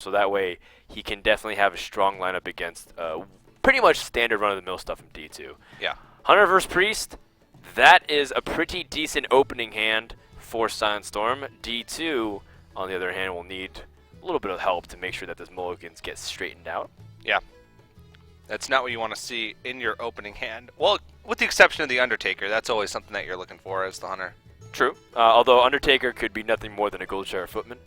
So that way he can definitely have a strong lineup against pretty much standard run-of-the-mill stuff from D2. Yeah. Hunter versus Priest, that is a pretty decent opening hand for SilentStorm. D2, on the other hand, will need a little bit of help to make sure that this mulligans get straightened out. Yeah. That's not what you want to see in your opening hand. Well, with the exception of the Undertaker, that's always something that you're looking for as the Hunter. True. Although Undertaker could be nothing more than a gold share footman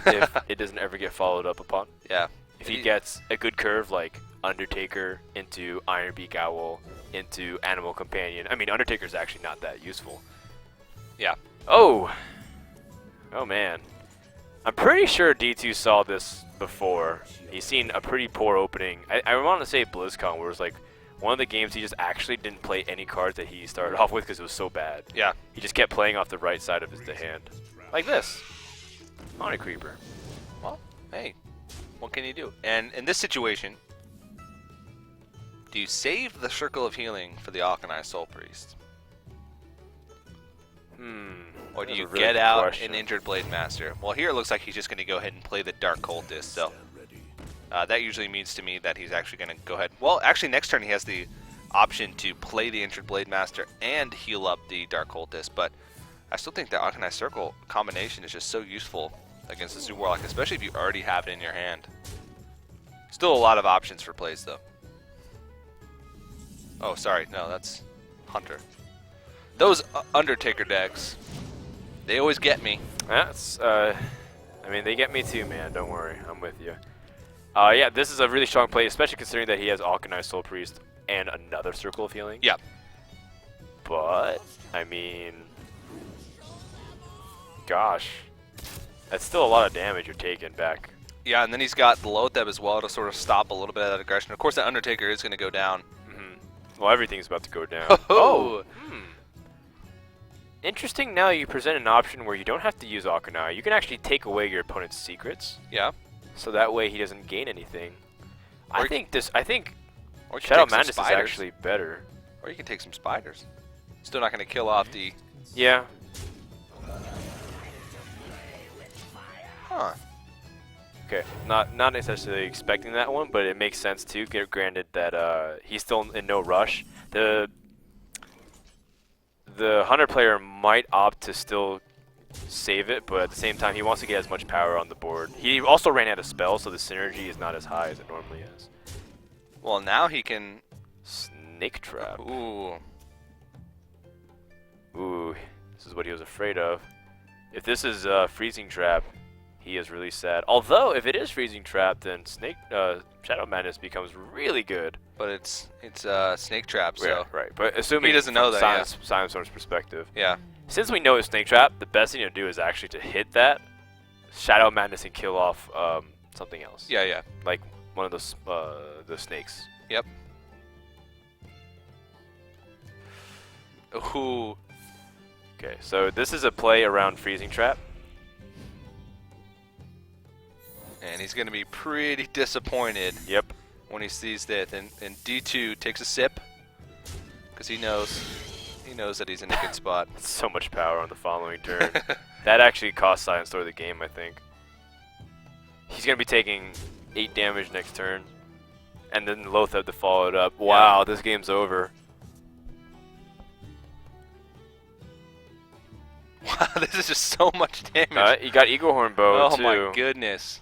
if it doesn't ever get followed up upon. Yeah. If he gets a good curve like Undertaker into Ironbeak Owl into Animal Companion. I mean, Undertaker's actually not that useful. Yeah. Oh! Oh, man. I'm pretty sure D2 saw this before. He's seen a pretty poor opening. I want to say BlizzCon, where it was like one of the games he just actually didn't play any cards that he started off with because it was so bad. Yeah. He just kept playing off the right side of the hand. Like this. On a creeper. Well, hey. What can you do? And in this situation, do you save the Circle of Healing for the Alkanized Soul Priest? Or do you really get good out question. an Injured Blade Master? Well, here it looks like he's just going to go ahead and play the Dark Cultist, so that usually means to me that he's actually going to go ahead. Well, actually, next turn he has the option to play the Injured Blade Master and heal up the Dark Cultist, but I still think the Alkanized Circle combination is just so useful against the Zoo Warlock, especially if you already have it in your hand. Still a lot of options for plays, though. Oh, sorry. No, that's Hunter. Those Undertaker decks, they always get me. That's, I mean, they get me too, man. Don't worry. I'm with you. Yeah, this is a really strong play, especially considering that he has Alkanized Soul Priest and another Circle of Healing. Yeah. But, I mean, gosh, that's still a lot of damage you're taking back. Yeah, and then he's got the Lotheb as well to sort of stop a little bit of that aggression. Of course, that Undertaker is going to go down. Well, everything's about to go down. Oh! Interesting. Now you present an option where you don't have to use Alkanai. You can actually take away your opponent's secrets, Yeah. so that way he doesn't gain anything. Or I you think or you can Shadow take some Madness is spiders. actually better. Or you can take some spiders. Still not going to kill off the... Yeah. Huh. Okay. Not necessarily expecting that one, but it makes sense too. Granted that he's still in no rush. The Hunter player might opt to still save it, but at the same time, he wants to get as much power on the board. He also ran out of spells, so the synergy is not as high as it normally is. Well, now he can... Snake Trap. Ooh. Ooh, this is what he was afraid of. If this is Freezing Trap, he is really sad. Although, if it is Freezing Trap, then Shadow Madness becomes really good. But it's Snake Trap, so... Yeah, right. But assuming He doesn't know that, SilentStorm's perspective. Yeah. Since we know it's Snake Trap, the best thing to do is actually to hit that Shadow Madness and kill off something else. Yeah, yeah. Like one of the snakes. Yep. Ooh. Okay, so this is a play around Freezing Trap. And he's going to be pretty disappointed. Yep. When he sees that. And D2 takes a sip. Because he knows that he's in a good spot. So much power on the following turn. That actually cost SilentStorm the game, I think. He's going to be taking 8 damage next turn. And then Lotheb to follow it up. Wow, Yeah. this game's over. Wow, this is just so much damage. You got Eagle Horn Bow, Oh too. my goodness.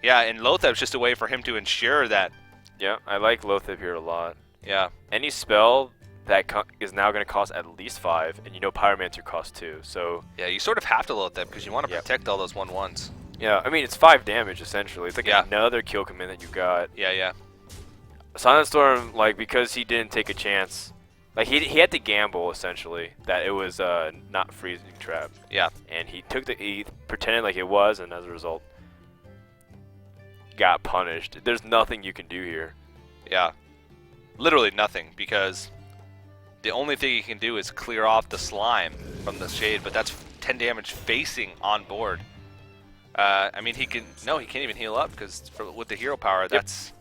Yeah, and Lotheb's just a way for him to ensure that. Yeah, I like Lotheb here a lot. Yeah. Any spell that is now going to cost at least 5, and you know Pyromancer costs 2, so... Yeah, you sort of have to Lotheb because you want to Yep. protect all those 1/1s. Yeah, I mean, it's 5 damage, essentially. It's like Yeah. another kill command that you got. Yeah, yeah. SilentStorm, like, because he didn't take a chance... Like, he had to gamble, essentially, that it was not Freezing Trap. Yeah. And he pretended like it was, and as a result, got punished. There's nothing you can do here. Yeah. Literally nothing, because the only thing he can do is clear off the slime from the shade, but that's 10 damage facing on board. I mean, he can't even heal up, because with the hero power, that's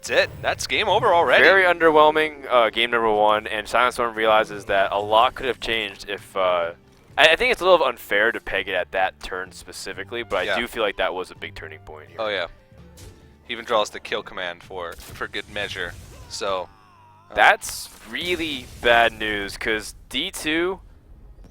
it. That's game over already. Very underwhelming game number 1, and SilentStorm realizes that a lot could have changed if I think it's a little unfair to peg it at that turn specifically, but Yeah. I do feel like that was a big turning point here. Oh yeah. He even draws the kill command for good measure. So That's really bad news because D2,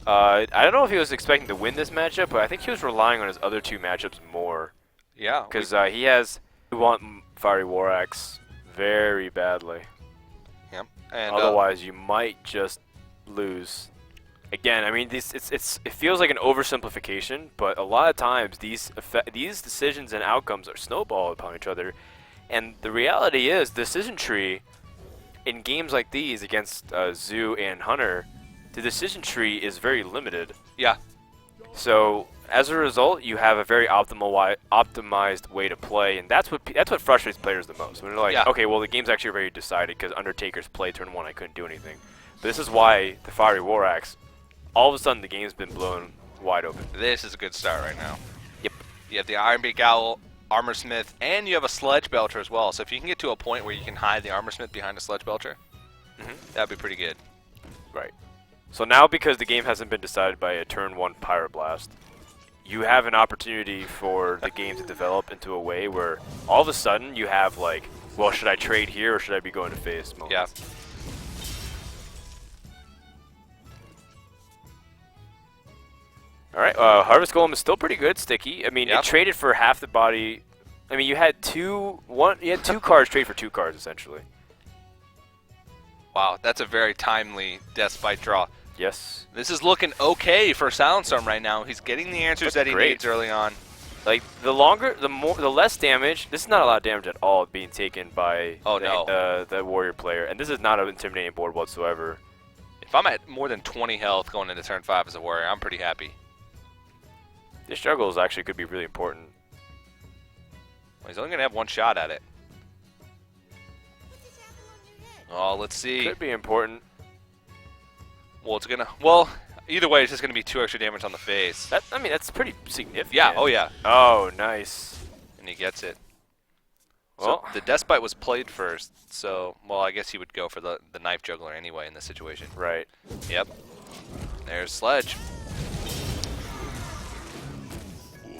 I don't know if he was expecting to win this matchup, but I think he was relying on his other two matchups more. yeah. Because we want Fiery War Axe very badly. Yep. And Otherwise, you might just lose. Again, I mean, it feels like an oversimplification, but a lot of times these decisions and outcomes are snowballed upon each other. And the reality is, decision tree in games like these against Zoo and Hunter, the decision tree is very limited. yeah. So as a result, you have a very optimized way to play, and that's what frustrates players the most. When they're like, Yeah. okay, well the game's actually already decided because Undertaker's play turn 1, I couldn't do anything. But this is why the Fiery War Axe, all of a sudden the game's been blown wide open. This is a good start right now. Yep. You have the Iron Beak Owl, Armor Smith, and you have a Sledge Belcher as well. So if you can get to a point where you can hide the Armor Smith behind a Sledge Belcher, that'd be pretty good. Right. So now, because the game hasn't been decided by a turn 1 Pyroblast, you have an opportunity for the game to develop into a way where all of a sudden you have like, well, should I trade here or should I be going to face moments? Yeah. All right, Harvest Golem is still pretty good, sticky. I mean, Yep. it traded for half the body. I mean, you had two cards trade for 2 cards essentially. Wow, that's a very timely Deathbite draw. Yes. This is looking okay for SilentStorm right now. He's getting the answers that he great. needs early on. Like the less damage. This is not a lot of damage at all being taken by the warrior player, and this is not an intimidating board whatsoever. If I'm at more than 20 health going into turn 5 as a warrior, I'm pretty happy. This struggles actually could be really important. Well, he's only going to have 1 shot at it. Oh, let's see. Could be important. Well, it's going to... Well, either way, it's just going to be 2 extra damage on the face. I mean, that's pretty significant. Yeah, oh yeah. Oh, nice. And he gets it. Well, So the Deathbite was played first, so... Well, I guess he would go for the Knife Juggler anyway in this situation. right. Yep. There's Sledge.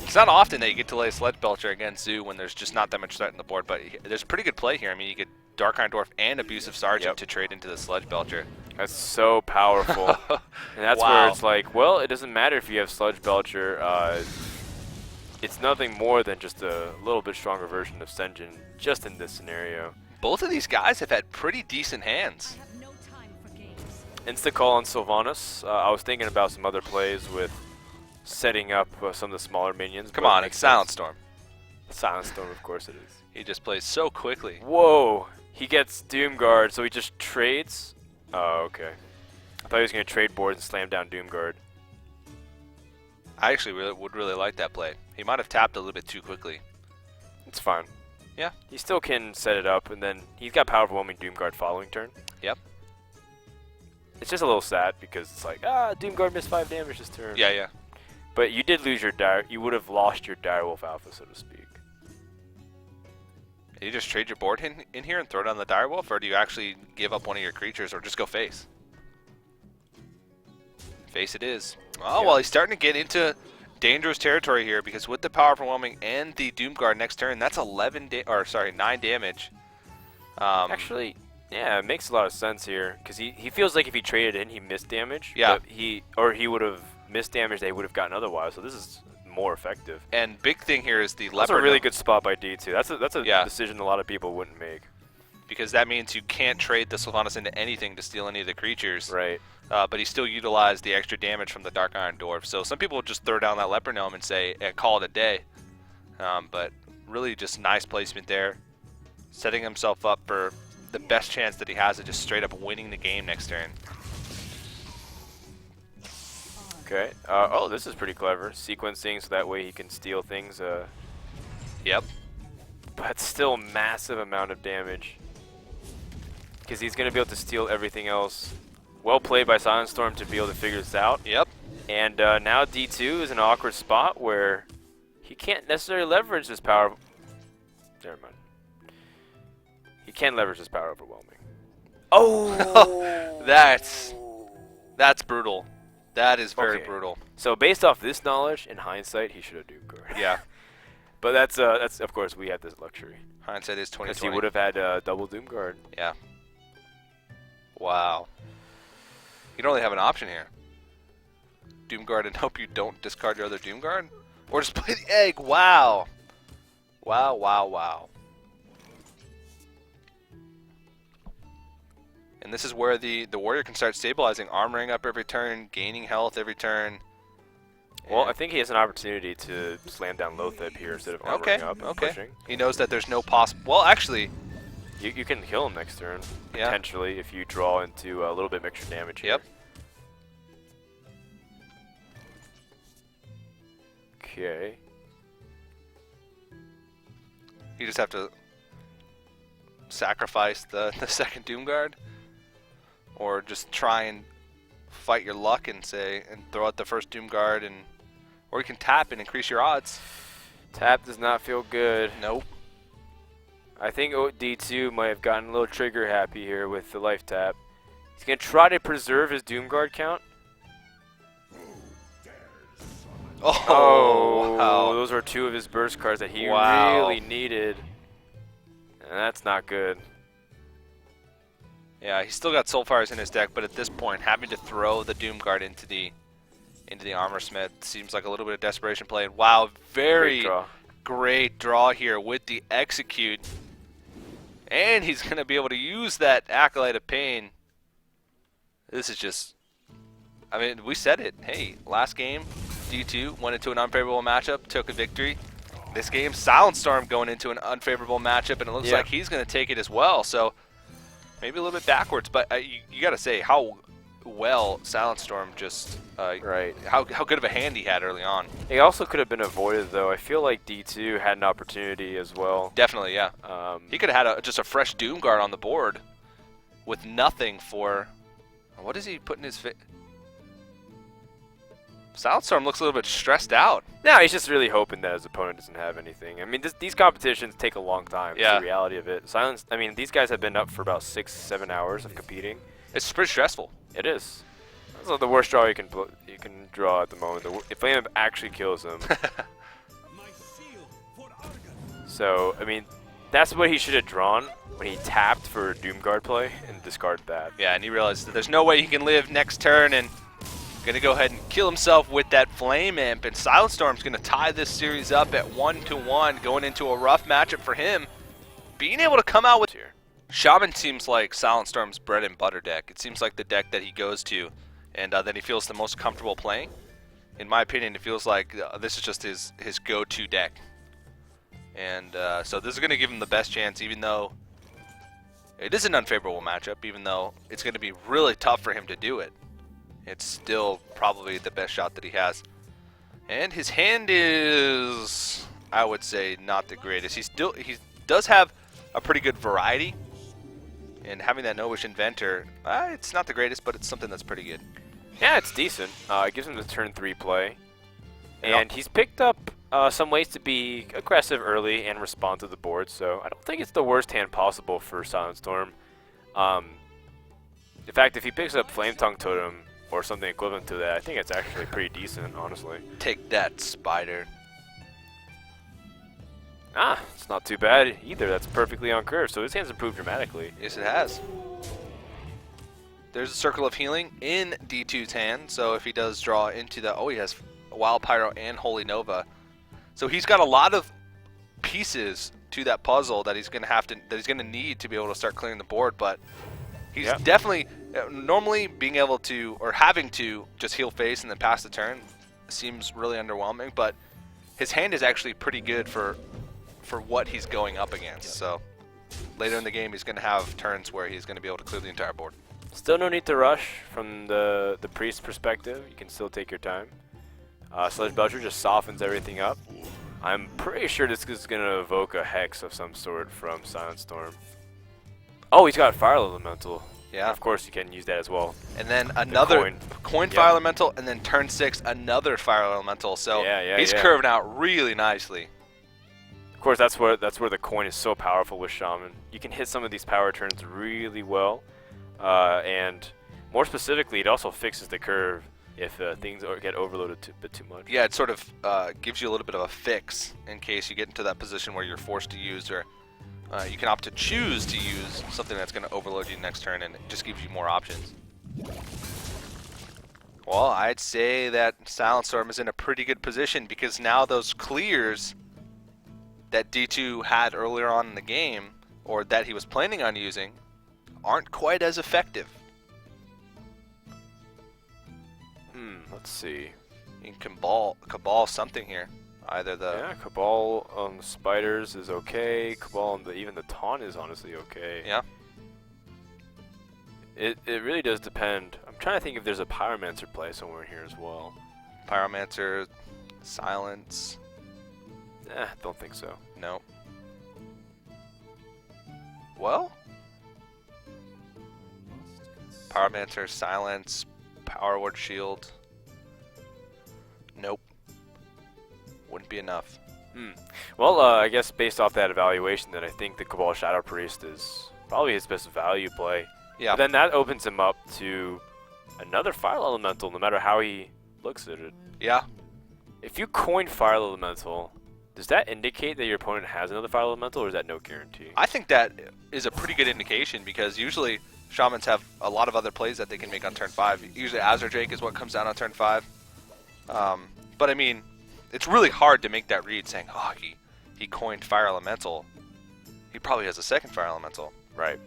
It's not often that you get to lay Sledge Belcher against Zoo when there's just not that much threat in the board, but there's a pretty good play here. I mean, you get Dark Iron Dwarf and Abusive Sergeant to trade into the Sledge Belcher. That's so powerful. And that's where it's like, well, it doesn't matter if you have Sludge Belcher. It's nothing more than just a little bit stronger version of Senjin, just in this scenario. Both of these guys have had pretty decent hands. Insta call on Sylvanas. I was thinking about some other plays with setting up some of the smaller minions. Come but on, it it's makes sense. SilentStorm. SilentStorm, of course it is. He just plays so quickly. Whoa! He gets Doomguard, so he just trades? Oh, okay. I thought he was going to trade boards and slam down Doomguard. I actually would really like that play. He might have tapped a little bit too quickly. It's fine. Yeah. He still can set it up, and then he's got Power Overwhelming Doomguard following turn. Yep. It's just a little sad because it's like, Doomguard missed 5 damage this turn. Yeah, yeah. But you did lose your you would have lost your Direwolf Alpha, so to speak. Do you just trade your board in here and throw down the Direwolf, or do you actually give up one of your creatures or just go face? Face it is. Oh, Yeah. well, he's starting to get into dangerous territory here because with the Power Overwhelming and the Doomguard next turn, that's 9 damage. Actually, yeah, it makes a lot of sense here because he feels like if he traded in, he missed damage. Yeah. But he would have missed damage they would have gotten otherwise. So this is more effective. And big thing here is the That's Leopard a really Gnome, good spot by D2. That's a Yeah. decision a lot of people wouldn't make. because that means you can't trade the Sylvanas into anything to steal any of the creatures. Right. But he still utilized the extra damage from the Dark Iron Dwarf. So some people would just throw down that Leopard Gnome and say, call it a day. But really just nice placement there. Setting himself up for the best chance that he has of just straight up winning the game next turn. Okay. Oh, this is pretty clever. Sequencing so that way he can steal things. Yep. But still massive amount of damage. Because he's going to be able to steal everything else. Well played by SilentStorm to be able to figure this out. Yep. And now D2 is in an awkward spot where he can't necessarily leverage this power. Never mind. He can leverage this power overwhelming. Oh! That's brutal. That is very Okay. brutal. So based off this knowledge, in hindsight, he should have Doom Guard. Yeah. But that's of course we had this luxury. Hindsight is 2020. Because he would have had double Doom Guard. Yeah. Wow. You don't really have an option here. Doom Guard and hope you don't discard your other Doom Guard? Or just play the egg. Wow. Wow, wow, wow. And this is where the warrior can start stabilizing, armoring up every turn, gaining health every turn. Well, I think he has an opportunity to slam down Lotheb here instead of armoring up and pushing. He knows that there's no possible... Well, actually... You can kill him next turn, Yeah. potentially, if you draw into a little bit of extra damage here. Yep. Okay. You just have to sacrifice the second Doom Guard. Or just try and fight your luck and throw out the first Doom Guard, and or you can tap and increase your odds. Tap does not feel good. Nope. I think D2 might have gotten a little trigger happy here with the life tap. He's going to try to preserve his Doom Guard count. Oh, wow. Those are two of his burst cards that he Wow. really needed. And that's not good. Yeah, he's still got Soulfires in his deck, but at this point, having to throw the Doom Guard into the Armor Smith seems like a little bit of desperation play. And wow, very great draw here with the execute. And he's going to be able to use that Acolyte of Pain. This is just... I mean, we said it. Hey, last game, D2 went into an unfavorable matchup, took a victory. This game, SilentStorm going into an unfavorable matchup, and it looks like he's going to take it as well. So maybe a little bit backwards, but you got to say how well SilentStorm just how good of a hand he had early on. He also could have been avoided, though. I feel like D2 had an opportunity as well. Definitely, yeah. He could have had just a fresh Doom Guard on the board with nothing for... What is he putting his... SilentStorm looks a little bit stressed out. No, he's just really hoping that his opponent doesn't have anything. I mean, these competitions take a long time. Yeah. That's the reality of it. I mean, these guys have been up for about 6-7 hours of competing. It's pretty stressful. It is. That's the worst draw you can draw at the moment. If Flame actually kills him. So, I mean, that's what he should have drawn when he tapped for Doom Guard play and discarded that. Yeah, and he realized that there's no way he can live next turn, and gonna go ahead and kill himself with that Flame Imp, and SilentStorm's gonna tie this series up at 1-1, going into a rough matchup for him. Being able to come out with here. Shaman seems like SilentStorm's bread and butter deck. It seems like the deck that he goes to, and that he feels the most comfortable playing. In my opinion, it feels like this is just his go-to deck. And so this is gonna give him the best chance, even though it is an unfavorable matchup, even though it's gonna be really tough for him to do it. It's still probably the best shot that he has. And his hand is, I would say, not the greatest. He does have a pretty good variety. And having that No Wish Inventor, it's not the greatest, but it's something that's pretty good. Yeah, it's decent. It gives him the turn 3 play. And he's picked up some ways to be aggressive early and respond to the board, so I don't think it's the worst hand possible for SilentStorm. In fact, if he picks up Flame Tongue Totem or something equivalent to that, I think it's actually pretty decent, honestly. Take that, Spider. It's not too bad either. That's perfectly on curve, so his hand's improved dramatically. Yes, it has. There's a Circle of Healing in D2's hand, so if he does draw into the... Oh, he has Wild Pyro and Holy Nova. So he's got a lot of pieces to that puzzle that he's gonna need to be able to start clearing the board, but he's definitely... Normally, being able to, or having to, just heal face and then pass the turn seems really underwhelming, but his hand is actually pretty good for what he's going up against. So later in the game, he's going to have turns where he's going to be able to clear the entire board. Still no need to rush from the priest's perspective. You can still take your time. Sledge Belcher just softens everything up. I'm pretty sure this is going to evoke a Hex of some sort from SilentStorm. Oh, he's got Fire Elemental. Yeah. Of course, you can use that as well. And then another coin Fire Elemental, and then turn 6, another Fire Elemental. So he's curving out really nicely. Of course, that's where the coin is so powerful with Shaman. You can hit some of these power turns really well, and more specifically, it also fixes the curve. if things get overloaded a bit too much. Yeah, it sort of gives you a little bit of a fix in case you get into that position where you're forced to use, or you can opt to choose to use something that's going to overload you next turn, and it just gives you more options. Well, I'd say that SilentStorm is in a pretty good position because now those clears that D2 had earlier on in the game, or that he was planning on using, aren't quite as effective. Let's see. You can cabal something here. Either the Yeah, Cabal on the spiders is okay. Cabal on even the taunt is honestly okay. yeah. It really does depend. I'm trying to think if there's a Pyromancer play somewhere in here as well. Pyromancer, silence. Don't think so. No. Well, Pyromancer, silence, power word shield. Nope. Wouldn't be enough. Well, I guess based off that evaluation, then I think the Cabal Shadow Priest is probably his best value play. Yeah. But then that opens him up to another Fire Elemental, no matter how he looks at it. Yeah. If you coin Fire Elemental, does that indicate that your opponent has another Fire Elemental, or is that no guarantee? I think that is a pretty good indication because usually Shamans have a lot of other plays that they can make on turn 5. Usually Azure Drake is what comes down on turn 5. But I mean, it's really hard to make that read saying, oh, he coined Fire Elemental. He probably has a second Fire Elemental. Right.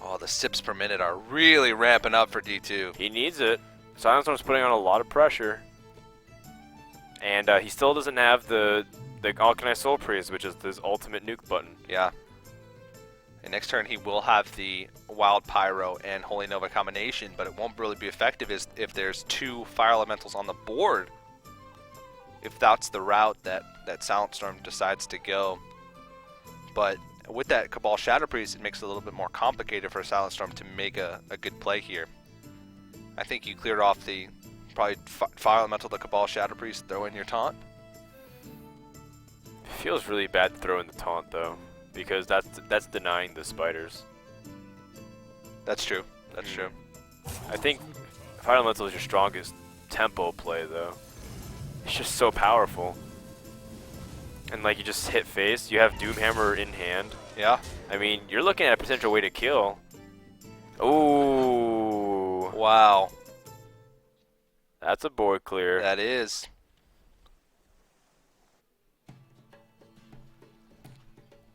Oh, the sips per minute are really ramping up for D2. He needs it. SilentStorm's putting on a lot of pressure. And he still doesn't have the Alkanai Soul Priest, which is his ultimate nuke button. Yeah. And next turn he will have the Wild Pyro and Holy Nova combination, but it won't really be effective if there's 2 Fire Elementals on the board. If that's the route that SilentStorm decides to go. But with that Cabal Shadow Priest, it makes it a little bit more complicated for SilentStorm to make a good play here. I think you cleared off the probably Fire Elemental, the Cabal Shadow Priest, throw in your taunt. It feels really bad to throw in the taunt though, because that's denying the spiders. That's true. That's true. I think Fire Elemental is your strongest tempo play though. It's just so powerful. And like you just hit face, you have Doomhammer in hand. Yeah. I mean, you're looking at a potential way to kill. Ooh. Wow. That's a board clear. That is.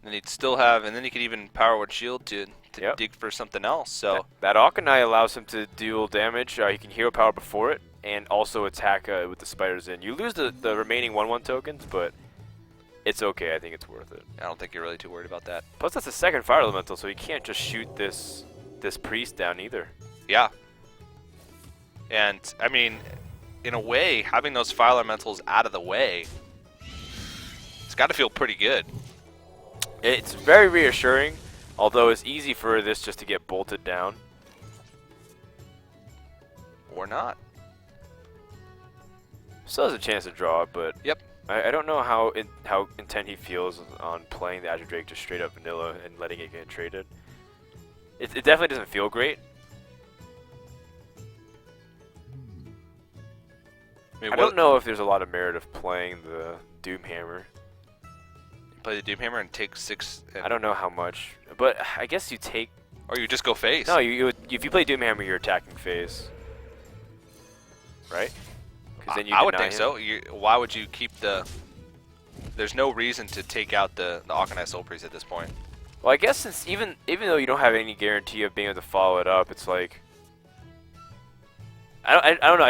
And he'd still have, and then he could even Power Word Shield to Yep. dig for something else. So that Alkanai allows him to deal damage. He can hero power before it, and also attack with the spiders in. You lose the remaining 1/1 tokens, but it's okay. I think it's worth it. I don't think you're really too worried about that. Plus, that's a second Fire Elemental, so he can't just shoot this priest down either. Yeah. And I mean, in a way, having those Fire Elementals out of the way, it's got to feel pretty good. It's very reassuring, although it's easy for this just to get bolted down. Or not. Still has a chance to draw it, but Yep. I don't know how intent he feels on playing the Azure Drake just straight up vanilla and letting it get traded. It definitely doesn't feel great. I don't know if there's a lot of merit of playing the Doomhammer. Play the Doomhammer and take 6. I don't know how much, but I guess you take. Or you just go face. No, if you play Doomhammer, you're attacking face, right? Then you I would deny think him. so. Why would you keep the? There's no reason to take out the Alkanai Soul Priest at this point. Well, I guess since even though you don't have any guarantee of being able to follow it up, it's like I don't know.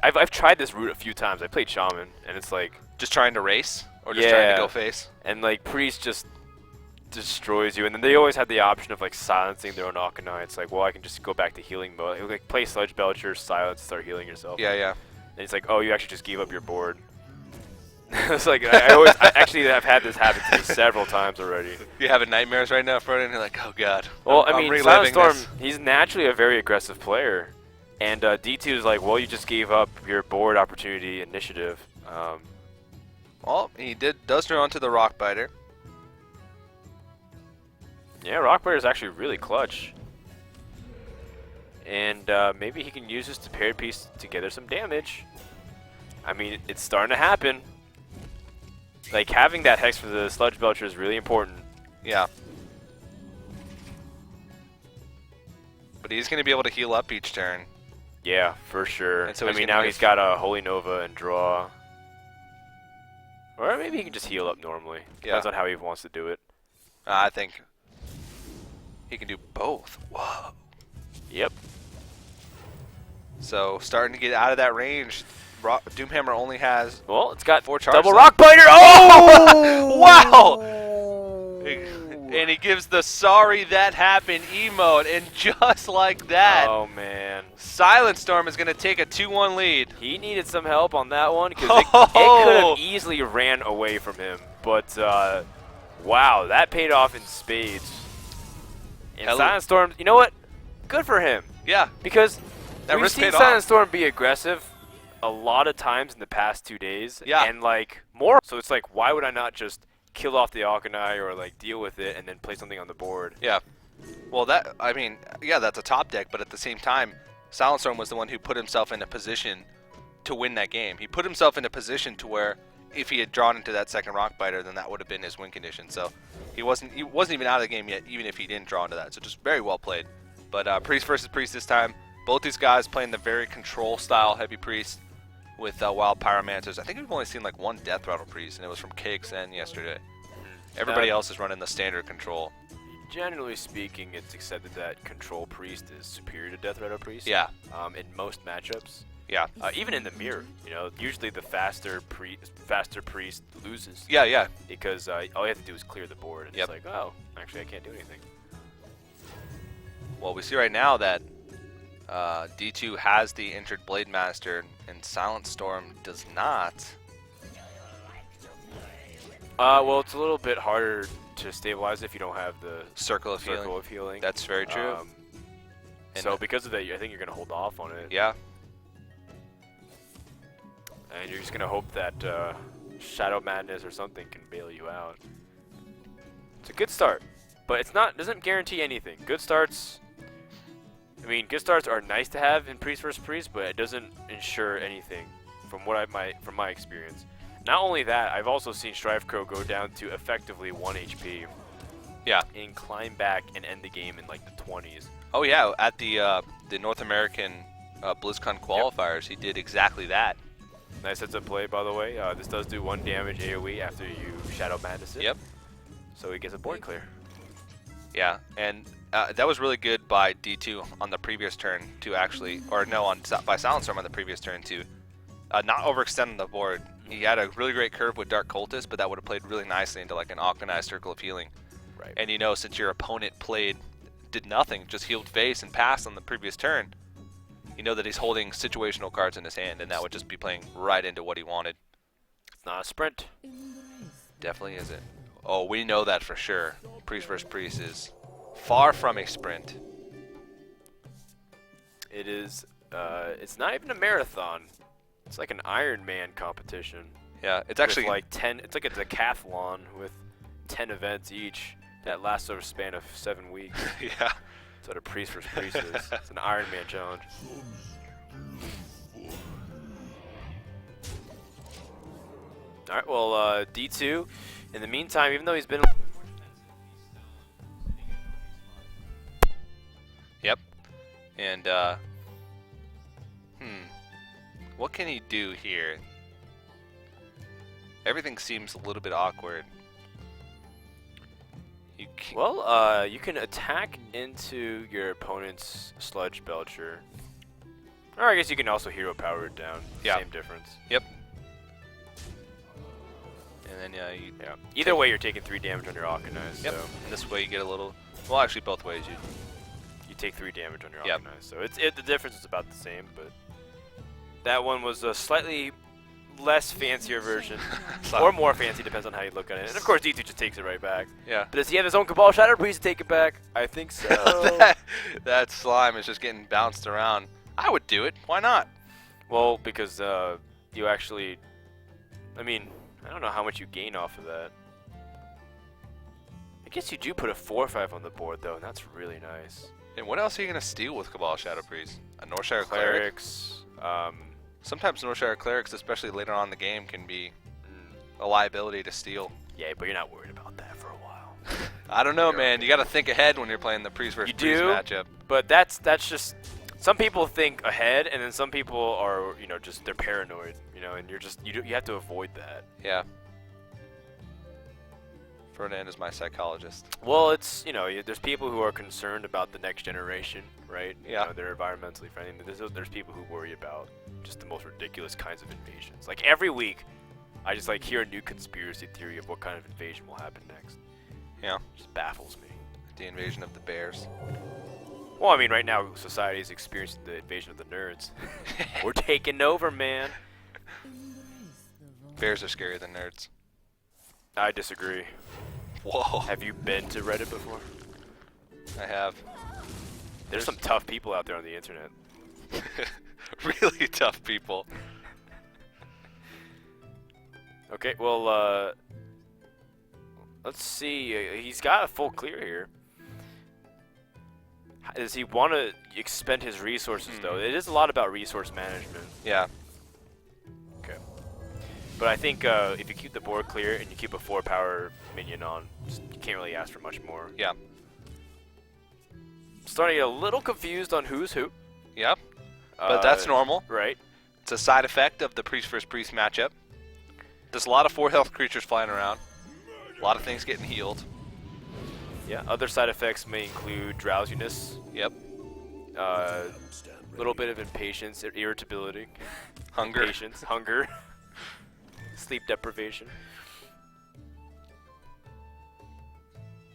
I've tried this route a few times. I played Shaman, and it's like Just trying to race, or just trying to go face. And like Priest just destroys you, and then they always have the option of like silencing their own Alkanai. It's like, well, I can just go back to healing mode. Like play Sludge Belcher, silence, start healing yourself. Yeah, yeah. And it's like, oh, you actually just gave up your board. It's like I actually have had this happen to me several times already. You having nightmares right now, Frodan? You're like, oh god. Well, I mean, reliving SilentStorm, this. he's naturally a very aggressive player, and D2 is like, well, you just gave up your board opportunity initiative. Well, he does turn onto the Rock Biter. Yeah, Rockbiter is actually really clutch. And maybe he can use this to paired piece together some damage. I mean, it's starting to happen. Like, having that Hex for the Sludge Belcher is really important. Yeah. But he's going to be able to heal up each turn. Yeah, for sure. And so I mean, now he's got a Holy Nova and draw. Or maybe he can just heal up normally. Depends on how he wants to do it. I think he can do both. Whoa. Yep. So starting to get out of that range. Doomhammer only has it's got 4 charges. double Rock Biter. Oh! Wow! And he gives the sorry that happened emote, and just like that, Oh man, SilentStorm is going to take a 2-1 lead. he needed some help on that one because it could have easily ran away from him. But wow, that paid off in spades. And SilentStorm, you know what? Good for him. Yeah, Because that we've risk seen paid off. SilentStorm be aggressive a lot of times in the past 2 days. Yeah. And like more. So it's like, why would I not just kill off the Alkanai or like deal with it and then play something on the board? Yeah. Well, I mean, yeah, that's a top deck, but at the same time, SilentStorm was the one who put himself in a position to win that game. He put himself in a position to where if he had drawn into that second Rock Biter, then that would have been his win condition. So he wasn't even out of the game yet, even if he didn't draw into that. So just very well played. But Priest versus Priest this time. Both these guys playing the very control style heavy Priest with Wild Pyromancers. I think we've only seen like one Death Rattle Priest, and it was from KXN yesterday. Everybody else is running the standard control. Generally speaking, it's accepted that Control Priest is superior to Death Rattle Priest. Yeah. In most matchups. Yeah. Even in the mirror, you know, usually the faster priest loses. Yeah, yeah. Because all you have to do is clear the board, and Yep. it's like, oh, actually I can't do anything. Well, we see right now that D2 has the injured Blade Master, and SilentStorm does not. Well, it's a little bit harder to stabilize if you don't have the Circle of Healing. That's very true. So because of that, I think you're going to hold off on it. Yeah. And you're just going to hope that Shadow Madness or something can bail you out. It's a good start, but doesn't guarantee anything. Good starts, I mean, good starts are nice to have in Priest versus Priest, but it doesn't ensure anything from my experience. Not only that, I've also seen Strife Crow go down to effectively 1 HP. Yeah. And climb back and end the game in like the 20s. Oh yeah, at the North American BlizzCon qualifiers, he did exactly that. Nice heads up play, by the way. This does do 1 damage AoE after you Shadow Madness it. Yep. So he gets a board clear. Yeah, and that was really good by D2 on the previous turn to actually, or no, by SilentStorm on the previous turn to not overextend on the board. He had a really great curve with Dark Cultist, but that would have played really nicely into like an Alkanai Circle of Healing. Right. And you know, since your opponent did nothing, just healed face and passed on the previous turn, you know that he's holding situational cards in his hand, and that would just be playing right into what he wanted. It's not a sprint. Definitely isn't. Oh, we know that for sure. Priest versus Priest is far from a sprint. It is. It's not even a marathon. It's like an Ironman competition. Yeah, it's actually with like 10. It's like a decathlon with 10 events each that lasts over a span of 7 weeks. yeah. That's what a Priest versus Priest is. It's an Ironman challenge. All right. Well, D2. In the meantime, even though he's been. Yep. And what can he do here? Everything seems a little bit awkward. Well, you can attack into your opponent's Sludge Belcher. Or I guess you can also hero power it down. Yeah. Same difference. Yep. And then Either way, you're taking 3 damage on your Alkanai. Yep. So And this way you get a little. Well, actually, both ways you take 3 damage on your Yep. Alkanai. So the difference is about the same, but that one was a slightly less fancier version, or more fancy, depends on how you look at it. And of course, D2 just takes it right back. Yeah. But does he have his own Cabal Shadow Priest to take it back? I think so. that slime is just getting bounced around. I would do it. Why not? Well, because you actually, I mean, I don't know how much you gain off of that. I guess you do put a 4/5 on the board though, and that's really nice. And what else are you going to steal with Cabal Shadow Priest? A Northshire Cleric? Clerics. Sometimes Northshire Clerics, especially later on in the game, can be a liability to steal. Yeah, but you're not worried about that for a while. I don't know, man. You got to think ahead when you're playing the Priest versus Priest matchup. But that's just some people think ahead, and then some people are just they're paranoid, and you have to avoid that. Yeah. Frodan is my psychologist. Well, it's there's people who are concerned about the next generation, right? Yeah. They're environmentally friendly. There's people who worry about just the most ridiculous kinds of invasions. Like every week, I just hear a new conspiracy theory of what kind of invasion will happen next. Yeah. It just baffles me. The invasion of the bears. Well, I mean, right now society is experiencing the invasion of the nerds. We're taking over, man. Bears are scarier than nerds. I disagree. Whoa. Have you been to Reddit before? I have. There's some tough people out there on the internet. Really tough people. Okay, well, let's see. He's got a full clear here. Does he want to expend his resources, though? It is a lot about resource management. Yeah. Okay. But I think if you keep the board clear and you keep a 4-power minion on, you can't really ask for much more. Yeah. Starting to get a little confused on who's who. Yeah. But that's normal. Right. It's a side effect of the Priest versus Priest matchup. There's a lot of 4-health creatures flying around. A lot of things getting healed. Yeah. Other side effects may include drowsiness. Yep. Little bit of impatience, irritability. Hunger. Impatience, hunger. Sleep deprivation.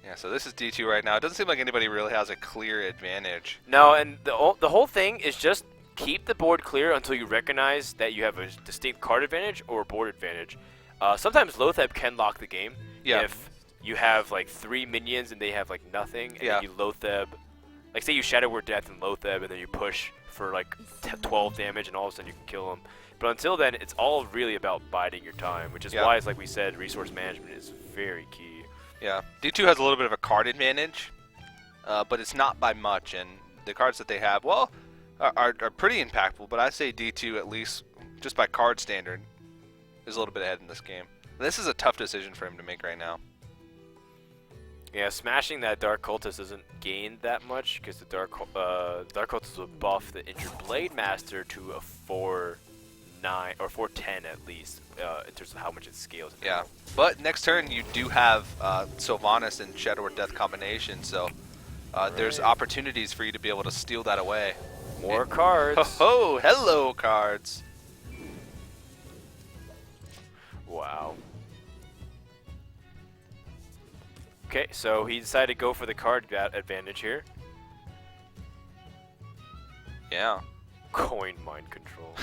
Yeah, so this is D2 right now. It doesn't seem like anybody really has a clear advantage. No, and the whole thing is just keep the board clear until you recognize that you have a distinct card advantage or board advantage. Sometimes Lotheb can lock the game. Yeah. If you have 3 minions and they have nothing, and yeah. then you Lotheb, say you Shadow Word Death and Lotheb, and then you push for 12 damage, and all of a sudden you can kill them. But until then, it's all really about biding your time, which is why, it's like we said, resource management is very key. Yeah, D2 has a little bit of a card advantage, but it's not by much, and the cards that they have, well, are pretty impactful, but I say D2, at least just by card standard, is a little bit ahead in this game. And this is a tough decision for him to make right now. Yeah, smashing that Dark Cultist doesn't gain that much, because the Dark Cultist will buff the Injured Blade Master to a 4-9 or 4-10 at least, in terms of how much it scales. Yeah, but next turn you do have Sylvanas and Shadow Word Death combination, so there's opportunities for you to be able to steal that away. More cards. Oh, hello cards. Wow. Okay, so he decided to go for the card advantage here. Yeah. Coin mind control.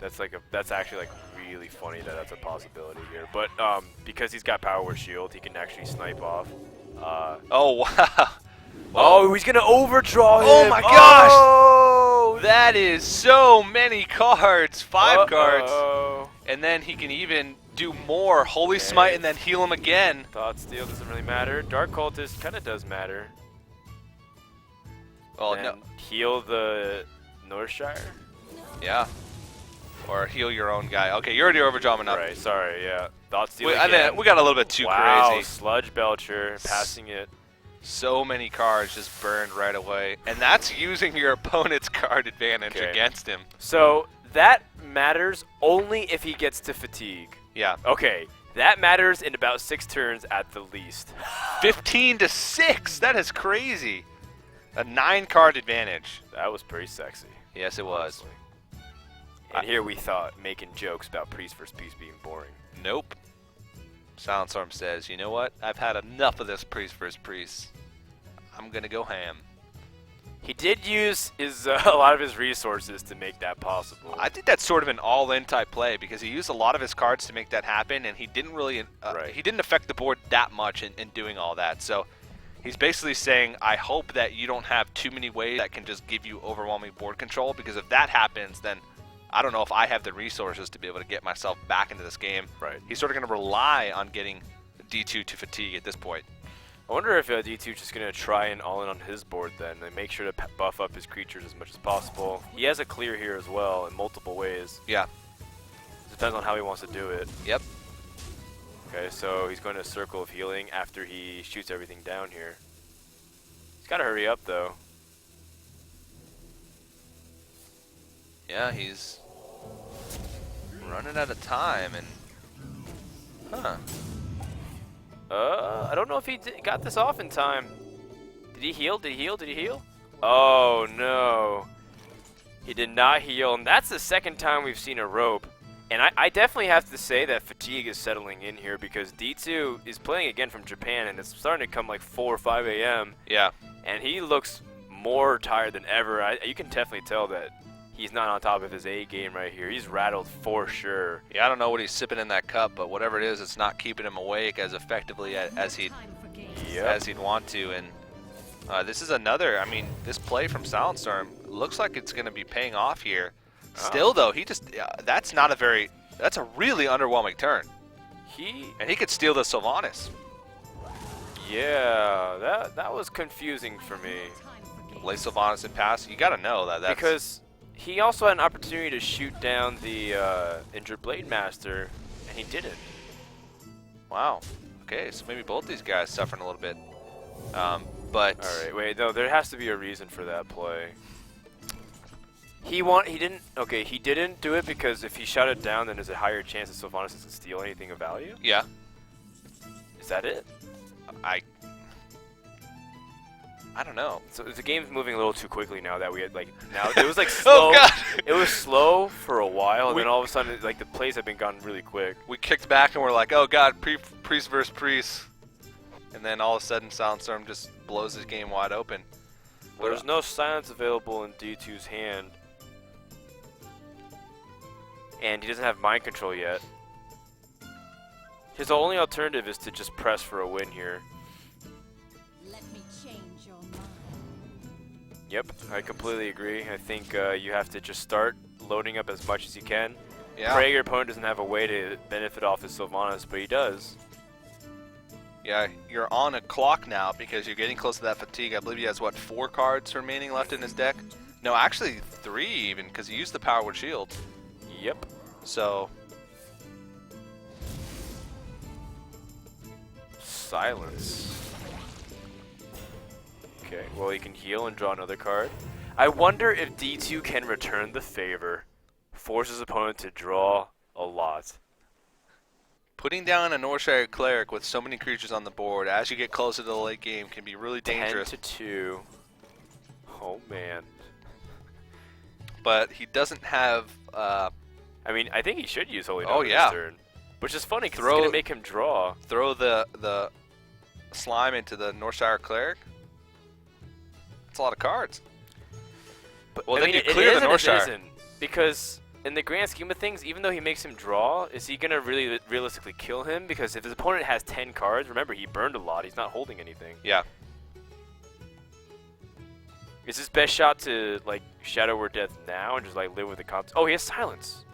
That's actually really funny that that's a possibility here. But because he's got Power Word Shield, he can actually snipe off. Oh wow. Oh, he's gonna overdraw him. Oh my gosh! Oh! That is so many cards. 5 cards. And then he can even do more. Holy Smite and then heal him again. Thought Steal doesn't really matter. Dark Cultist kind of does matter. Oh and no. Heal the Northshire? Yeah. Or heal your own guy. Okay, you're already overdrawing enough. Right, sorry, yeah. Thought Steal we again. We got a little bit too crazy. Sludge Belcher, passing it. So many cards just burned right away. And that's using your opponent's card advantage against him. So that matters only if he gets to fatigue. Yeah. Okay, that matters in about 6 turns at the least. 15-6! That is crazy. A 9-card advantage. That was pretty sexy. Yes, it was. And here we thought making jokes about Priest versus Priest being boring. Nope. SilentStorm says, you know what? I've had enough of this Priest versus Priest. I'm going to go ham. He did use his a lot of his resources to make that possible. I think that's sort of an all-in type play because he used a lot of his cards to make that happen, and he didn't really he didn't affect the board that much in doing all that. So he's basically saying, I hope that you don't have too many ways that can just give you overwhelming board control, because if that happens, then I don't know if I have the resources to be able to get myself back into this game. Right. He's sort of going to rely on getting D2 to fatigue at this point. I wonder if D2 just going to try and all in on his board then, and make sure to buff up his creatures as much as possible. He has a clear here as well in multiple ways. Yeah. Depends on how he wants to do it. Yep. Okay, so he's going to Circle of Healing after he shoots everything down here. He's got to hurry up though. Yeah, he's running out of time and... Huh. I don't know if he got this off in time. Did he heal? Did he heal? Did he heal? Oh no. He did not heal, and that's the second time we've seen a rope. And I definitely have to say that fatigue is settling in here because D2 is playing again from Japan, and it's starting to come like 4 or 5 a.m. Yeah. And he looks more tired than ever. You can definitely tell that he's not on top of his A game right here. He's rattled for sure. Yeah, I don't know what he's sipping in that cup, but whatever it is, it's not keeping him awake as effectively as he'd want to. And this is another. I mean, this play from SilentStorm looks like it's going to be paying off here. Still, though, he just that's a really underwhelming turn. And he could steal the Sylvanas. Yeah, that was confusing for me. Lay Sylvanas and pass. You got to know that's because he also had an opportunity to shoot down the injured Blade Master, and he didn't. Wow. Okay, so maybe both these guys suffering a little bit. But all right, wait, no, there has to be a reason for that play. He didn't do it because if he shot it down, then there's a higher chance that Sylvanas doesn't steal anything of value? Yeah. Is that it? I don't know. So the game's moving a little too quickly now that we had now it was slow. Oh God. It was slow for a while, and then all of a sudden the plays have been gone really quick. We kicked back and we're like, oh God, priest versus priest, and then all of a sudden SilentStorm just blows his game wide open. Well, there's no silence available in D2's hand, and he doesn't have mind control yet. His only alternative is to just press for a win here. Yep, I completely agree. I think you have to just start loading up as much as you can. Yeah. Pray your opponent doesn't have a way to benefit off his Sylvanas, but he does. Yeah, you're on a clock now because you're getting close to that fatigue. I believe he has, what, 4 cards remaining left in his deck? No, actually 3 even, because he used the Powerwood Shield. Yep. So... Silence. Okay, well he can heal and draw another card. I wonder if D2 can return the favor. Force his opponent to draw a lot. Putting down a Northshire Cleric with so many creatures on the board as you get closer to the late game can be really dangerous. 10-2. Oh man. But he doesn't have... I mean, I think he should use Holy Oh, Dawn yeah. this turn. Which is funny because it's going to make him draw. Throw the slime into the Northshire Cleric. That's a lot of cards. But well, I then mean, you clear the Northshire. It isn't, because in the grand scheme of things, even though he makes him draw, is he going to really realistically kill him? Because if his opponent has 10 cards, remember, he burned a lot. He's not holding anything. Yeah. Is his best shot to, Shadow Word Death now and just, live with the consequences? Oh, he has Silence.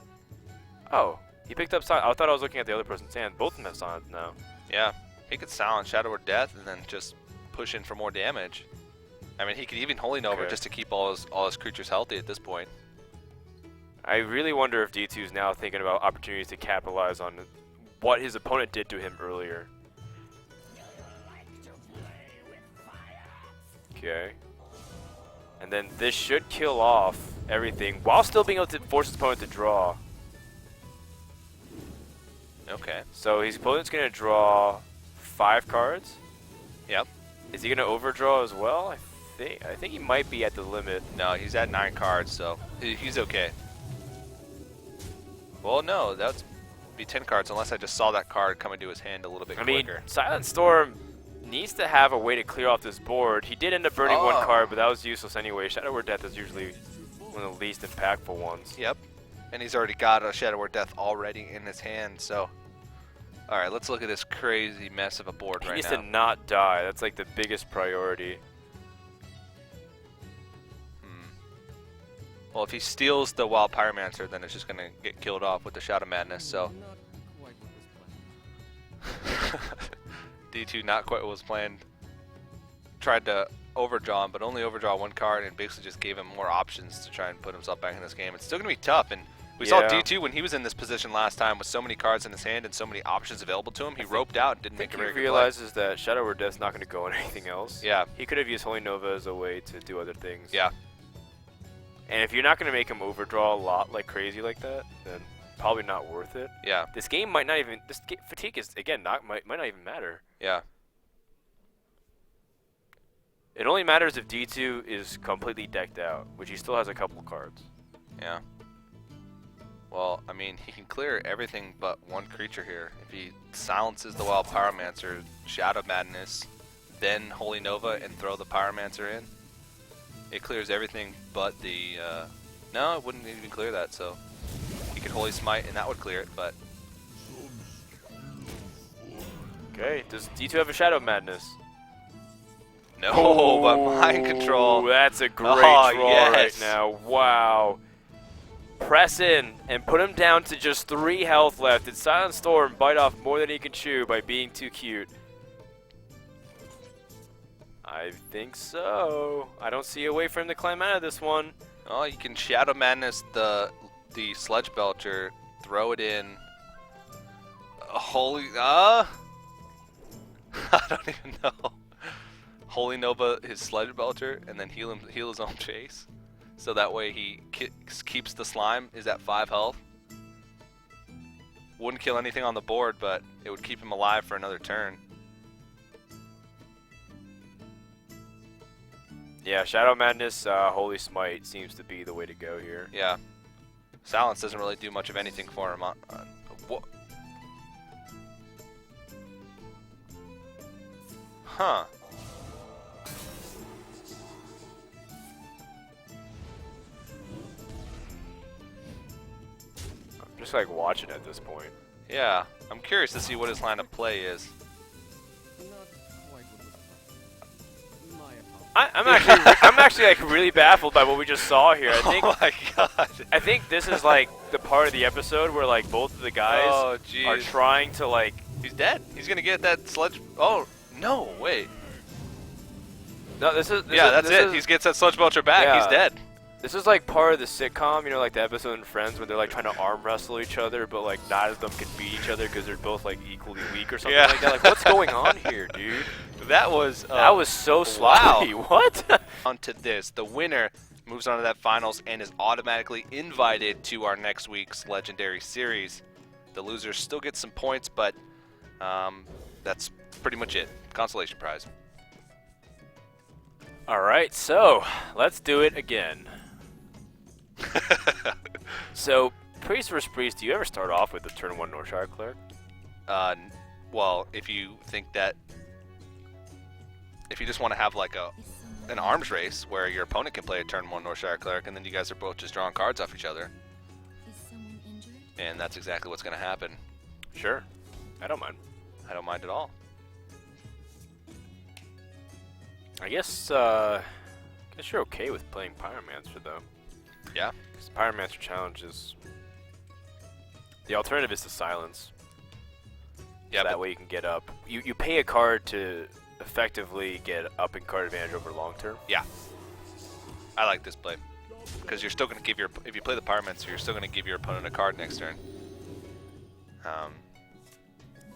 Oh, he picked up Silence. I thought I was looking at the other person's hand. Both of them have Silence now. Yeah. He could silence Shadow Word Death and then just push in for more damage. I mean, he could even Holy Nova just to keep all his creatures healthy at this point. I really wonder if D2 is now thinking about opportunities to capitalize on what his opponent did to him earlier. Okay. And then this should kill off everything while still being able to force his opponent to draw. Okay. So his opponent's going to draw 5 cards. Yep. Is he going to overdraw as well? I think he might be at the limit. No, he's at 9 cards, so he's okay. Well, no, that would be 10 cards unless I just saw that card come into his hand a little bit quicker. I mean, SilentStorm needs to have a way to clear off this board. He did end up burning 1 card, but that was useless anyway. Shadow Word Death is usually one of the least impactful ones. Yep. And he's already got a Shadow Word Death already in his hand, so... Alright, let's look at this crazy mess of a board right now. He needs to not die. That's the biggest priority. Well, if he steals the Wild Pyromancer, then it's just going to get killed off with the Shadow Madness, so... D2 not quite what was planned. tried to overdraw him, but only overdraw one card, and basically just gave him more options to try and put himself back in this game. It's still going to be tough, and we saw D2 when he was in this position last time with so many cards in his hand and so many options available to him. He roped out and didn't make a very good play. He realizes that Shadow or Death's not going to go on anything else. Yeah. He could have used Holy Nova as a way to do other things. Yeah. And if you're not going to make him overdraw a lot like crazy like that, then probably not worth it. Yeah. This game might not even. Fatigue is again might not even matter. Yeah. It only matters if D2 is completely decked out, which he still has a couple cards. Yeah. Well, I mean, he can clear everything but one creature here. If he silences the Wild Pyromancer, Shadow Madness, then Holy Nova, and throw the Pyromancer in, it clears everything but the... no, it wouldn't even clear that, so he could Holy Smite, and that would clear it, but... Okay, does D2 have a Shadow Madness? No, but Mind Control. That's a great draw yes. right now. Wow. Press in and put him down to just 3 health left. Did SilentStorm bite off more than he can chew by being too cute? I think so. I don't see a way for him to climb out of this one. Oh, you can Shadow Madness the Sludge Belcher, throw it in. Holy... I don't even know. Holy Nova his Sludge Belcher and then heal his own chase. So that way he keeps the slime, is at 5 health. Wouldn't kill anything on the board, but it would keep him alive for another turn. Yeah, Shadow Madness, Holy Smite seems to be the way to go here. Yeah. Silence doesn't really do much of anything for him. Huh. Just like watching at this point. Yeah, I'm curious to see what his line of play is. I'm actually like really baffled by what we just saw here. I think, oh my god! I think this is like the part of the episode where like both of the guys are trying to like. He's dead. He's gonna get that sludge. Oh no! Wait. No, this is. That's it. He gets that sludge belcher back. Yeah. He's dead. This is like part of the sitcom, you know, like the episode in Friends when they're like trying to arm wrestle each other, but like neither of them can beat each other because they're both like equally weak or something like that. Like, what's going on here, dude? That was so sloppy. Wow. What? On to this, the winner moves on to that finals and is automatically invited to our next week's Legendary Series. The loser still gets some points, but that's pretty much it. Consolation prize. All right, so let's do it again. So, Priest versus Priest, do you ever start off with the turn 1 Northshire Cleric? Well, if you think that, if you just want to have like an arms race where your opponent can play a turn 1 Northshire Cleric and then you guys are both just drawing cards off each other. Is someone injured? And that's exactly what's going to happen. Sure. I don't mind. I don't mind at all. I guess you're okay with playing Pyromancer, though. Yeah. Because Pyromancer challenge is... The alternative is to silence. Yeah, so that way you can get up. You pay a card to effectively get up in card advantage over long term. Yeah. I like this play. Because you're still going to give your... If you play the Pyromancer, you're still going to give your opponent a card next turn.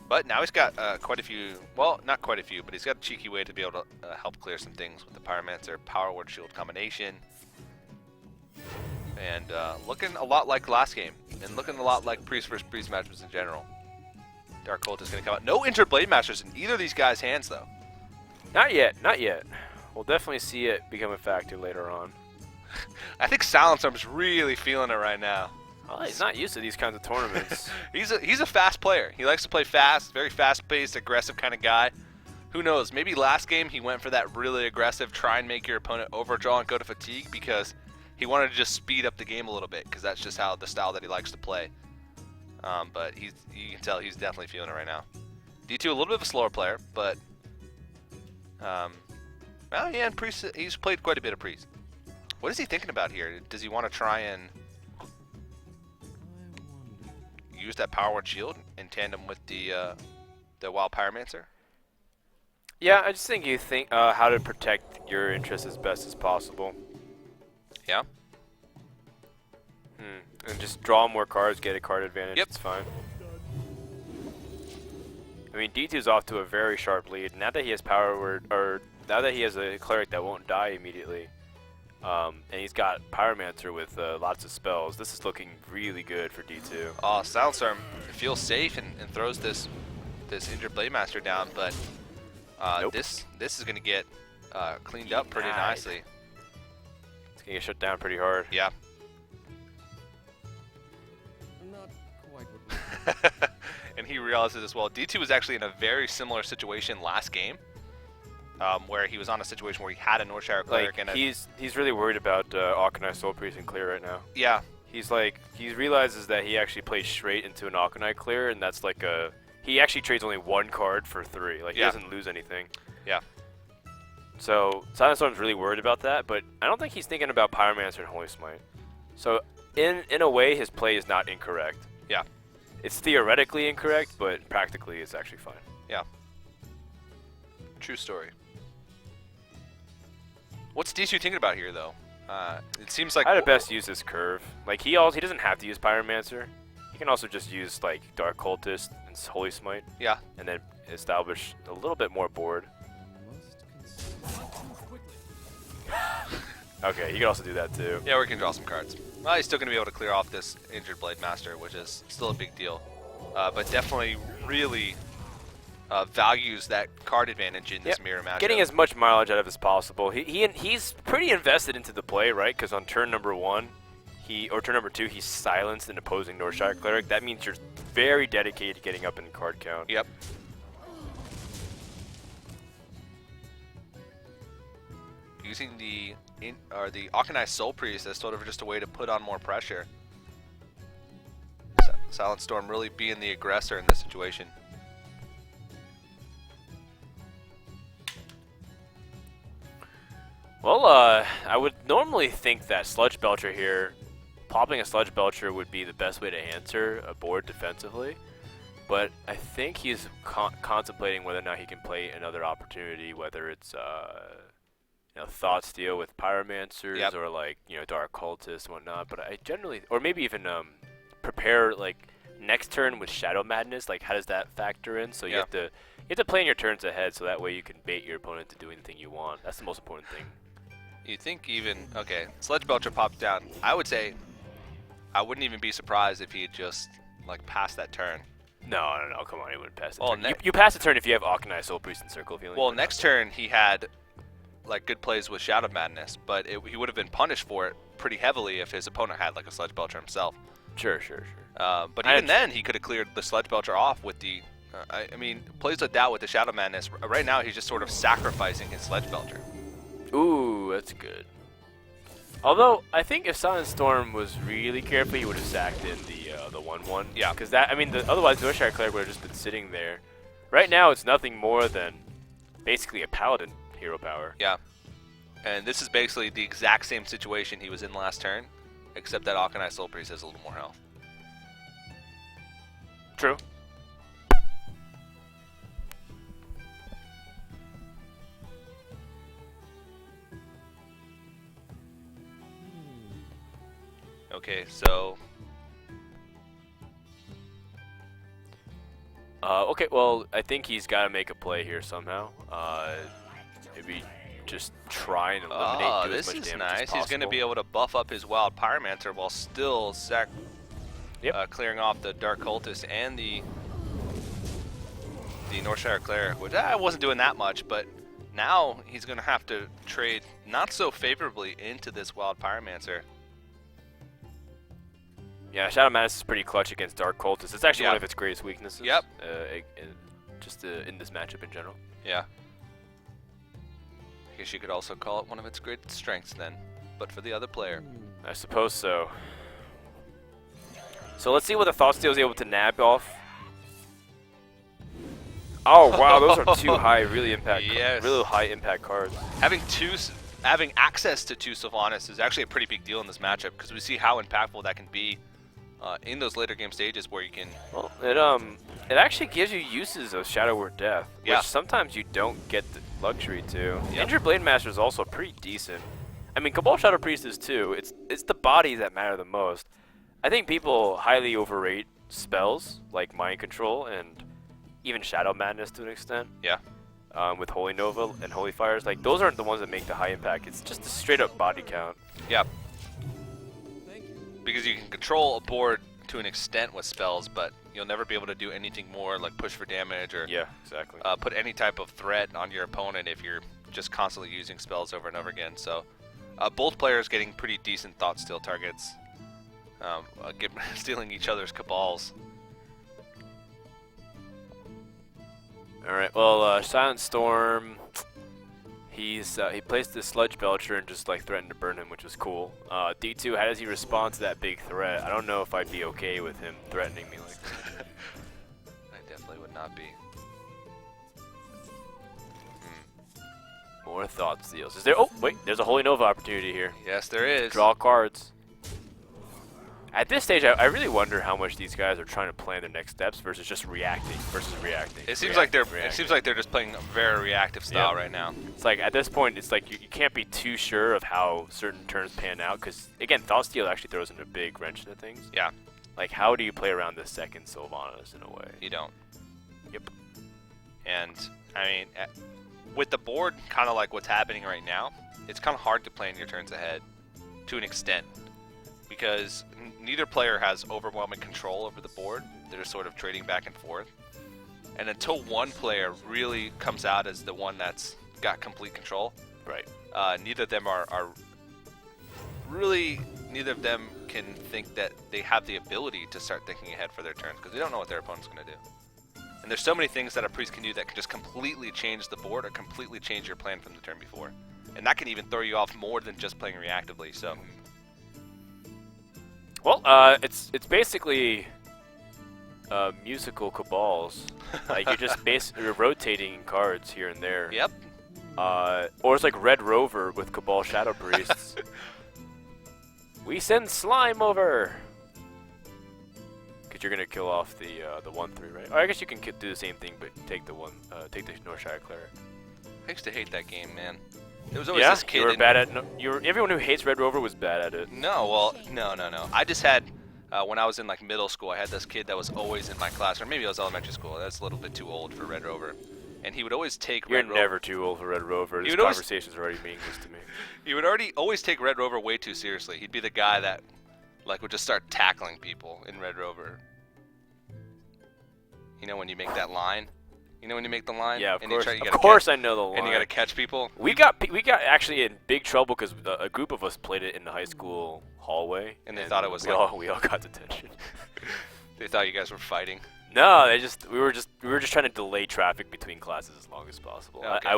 But now he's got quite a few... Well, not quite a few, but he's got a cheeky way to be able to help clear some things with the Pyromancer Power Word Shield combination. And looking a lot like last game. And looking a lot like Priest vs. Priest matches in general. Dark Cult is going to come out. No Injured Blade Masters in either of these guys' hands, though. Not yet. Not yet. We'll definitely see it become a factor later on. I think SilentStorm's really feeling it right now. Well, he's not used to these kinds of tournaments. He's a fast player. He likes to play fast, very fast-paced, aggressive kind of guy. Who knows? Maybe last game he went for that really aggressive, try and make your opponent overdraw and go to fatigue because he wanted to just speed up the game a little bit because that's just how the style that he likes to play. But you can tell he's definitely feeling it right now. D2 a little bit of a slower player, but well, yeah, and Priest, he's played quite a bit of Priest. What is he thinking about here? Does he want to try and use that Power Word Shield in tandem with the Wild Pyromancer? Yeah, I just think you think how to protect your interests as best as possible. Yeah. And just draw more cards, get a card advantage. Yep. It's fine. I mean, D2's off to a very sharp lead. Now that he has power word, or now that he has a cleric that won't die immediately, and he's got Pyromancer with lots of spells, this is looking really good for D2. Oh, SilentStorm feels safe and throws this injured Blademaster down, but Nope. this is going to get cleaned up pretty Nice. nicely. It's gonna get shut down pretty hard. Yeah. Not quite what And he realizes as well, D2 was actually in a very similar situation last game, where he was on a situation where he had a Northshire cleric Like and he's really worried about Auchenai Soul Priest and clear right now. yeah, He's like, he realizes that he actually plays straight into an Auchenai clear, and that's like he actually trades only one card for 3. Like, he Yeah. doesn't lose anything. Yeah. So, SilentStorm's really worried about that, but I don't think he's thinking about Pyromancer and Holy Smite. So, in a way, his play is not incorrect. Yeah. It's theoretically incorrect, but practically it's actually fine. Yeah. True story. What's D2 thinking about here, though? It seems like I'd at best use this curve. Like, he doesn't have to use Pyromancer. He can also just use, like, Dark Cultist and Holy Smite. Yeah. And then establish a little bit more board. Okay, you can also do that too. Yeah, we can draw some cards. Well, he's still going to be able to clear off this injured Blademaster, which is still a big deal. But definitely really values that card advantage in this Yep. mirror matchup. Getting as much mileage out of as possible. He's pretty invested into the play, right? Because on turn number 1, turn number 2, he's silenced an opposing Northshire cleric. That means you're very dedicated to getting up in card count. Yep. Using the Auchenai Soul Priest as sort of just a way to put on more pressure. SilentStorm really being the aggressor in this situation. Well, I would normally think that Sludge Belcher here, popping a Sludge Belcher would be the best way to answer a board defensively. But I think he's contemplating whether or not he can play another opportunity, whether it's Thought Steal with Pyromancers Yep. or like Dark Cultists and whatnot. But I generally, or maybe even prepare like next turn with Shadow Madness. Like, how does that factor in? So you have to plan your turns ahead, so that way you can bait your opponent to do anything you want. That's the most important thing. You think even, okay, Sludge Belcher pops down. I would say I wouldn't even be surprised if he had just like passed that turn. No, come on, he wouldn't pass the Well, turn. You pass the turn if you have Auchenai Soul Priest and Circle of Healing. Well, next turn he had like good plays with Shadow Madness, but he would have been punished for it pretty heavily if his opponent had like a Sludge Belcher himself. Sure. But even then, he could have cleared the Sludge Belcher off with the. I mean, plays like that with the Shadow Madness. Right now, he's just sort of sacrificing his Sludge Belcher. Ooh, that's good. Although, I think if SilentStorm was really careful, he would have sacked in the 1/1. Yeah. Because otherwise, the Northshire Cleric would have just been sitting there. Right now, it's nothing more than basically a Paladin hero power. Yeah. And this is basically the exact same situation he was in last turn, except that Auchenai Soul Priest has a little more health. True. Okay, so Okay, well, I think he's got to make a play here somehow. Maybe just try and eliminate. Do as this much is damage nice. as He's going to possible. be able to buff up his Wild Pyromancer while still clearing off the Dark Cultist and the Northshire Cleric, which I wasn't doing that much, but now he's going to have to trade not so favorably into this Wild Pyromancer. Yeah, Shadow Madness is pretty clutch against Dark Cultists. It's actually Yeah. one of its greatest weaknesses. Yep. In this matchup in general. Yeah. I guess you could also call it one of its great strengths then, but for the other player. I suppose so. So let's see what the Thought Steal is able to nab off. Oh wow, those are two really high impact cards. Having access to 2 Sylvanas is actually a pretty big deal in this matchup because we see how impactful that can be in those later game stages where you can. Well, it actually gives you uses of Shadow Word Death, Yeah. which sometimes you don't get the luxury to. Yep. Injured Blade Master is also pretty decent. I mean, Cabal Shadow Priest is too. It's the bodies that matter the most. I think people highly overrate spells like Mind Control and even Shadow Madness to an extent. Yeah. With Holy Nova and Holy Fires, like those aren't the ones that make the high impact. It's just a straight up body count. Yeah. Because you can control a board to an extent with spells, but you'll never be able to do anything more like push for damage or Yeah, exactly. put any type of threat on your opponent if you're just constantly using spells over and over again. So both players getting pretty decent thought steal targets, stealing each other's cabals. All right. Well, SilentStorm, he placed the Sludge Belcher and just like threatened to burn him, which was cool. D2, how does he respond to that big threat? I don't know if I'd be okay with him threatening me like that. I definitely would not be. More thought steals. Is there? Oh, wait. There's a Holy Nova opportunity here. Yes, there is. Draw cards. At this stage, I really wonder how much these guys are trying to plan their next steps versus just reacting. It seems like they're just playing a very reactive style Yep. right now. It's like at this point, it's like you can't be too sure of how certain turns pan out because again, Thought Steal actually throws in a big wrench into things. Yeah, Like how do you play around the second Sylvanas in a way? you don't. Yep. And I mean, with the board kind of like what's happening right now, it's kind of hard to plan your turns ahead to an extent because neither player has overwhelming control over the board. They're just sort of trading back and forth. And until one player really comes out as the one that's got complete control, Right. neither of them are really, neither of them can think that they have the ability to start thinking ahead for their turns because they don't know what their opponent's going to do. And there's so many things that a priest can do that can just completely change the board or completely change your plan from the turn before. And that can even throw you off more than just playing reactively. So, Well, it's basically musical cabals. Like you're just you're rotating cards here and there. yep. Or it's like Red Rover with Cabal Shadow Priests. We send slime over. Cause you're gonna kill off the 1/3, right? Or I guess you can do the same thing, but take the take the Northshire Cleric. I used to hate that game, man. There was always Yeah, this kid. you were bad at. No, everyone who hates Red Rover was bad at it. No, well, no. I just had, when I was in like middle school, I had this kid that was always in my class, or maybe it was elementary school. That's a little bit too old for Red Rover. And he would always take You're Red Rover. never too old for Red Rover. This You'd always- conversation's already meaningless to me. He would always take Red Rover way too seriously. He'd be the guy that like would just start tackling people in Red Rover. You know when you make that line? You know when you make the line? Yeah, of and course. You Of course, I know the line. And you gotta catch people. We got actually in big trouble because a group of us played it in the high school hallway, And they thought it was we like- all got detention. They thought you guys were fighting. No, we were just trying to delay traffic between classes as long as possible. Okay.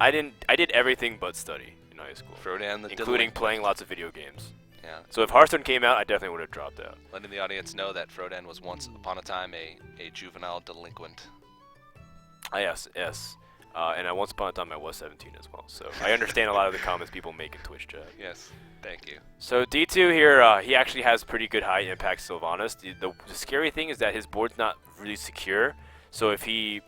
I did everything but study in high school, Frodan the including delinquent. playing lots of video games. Yeah. So if Hearthstone came out, I definitely would have dropped out. Letting the audience know that Frodan was once upon a time a juvenile delinquent. Yes. And once upon a time I was 17 as well. So I understand a lot of the comments people make in Twitch chat. Yes. Thank you. So D2 here, he actually has pretty good high impact Sylvanas. The scary thing is that his board's not really secure. So if he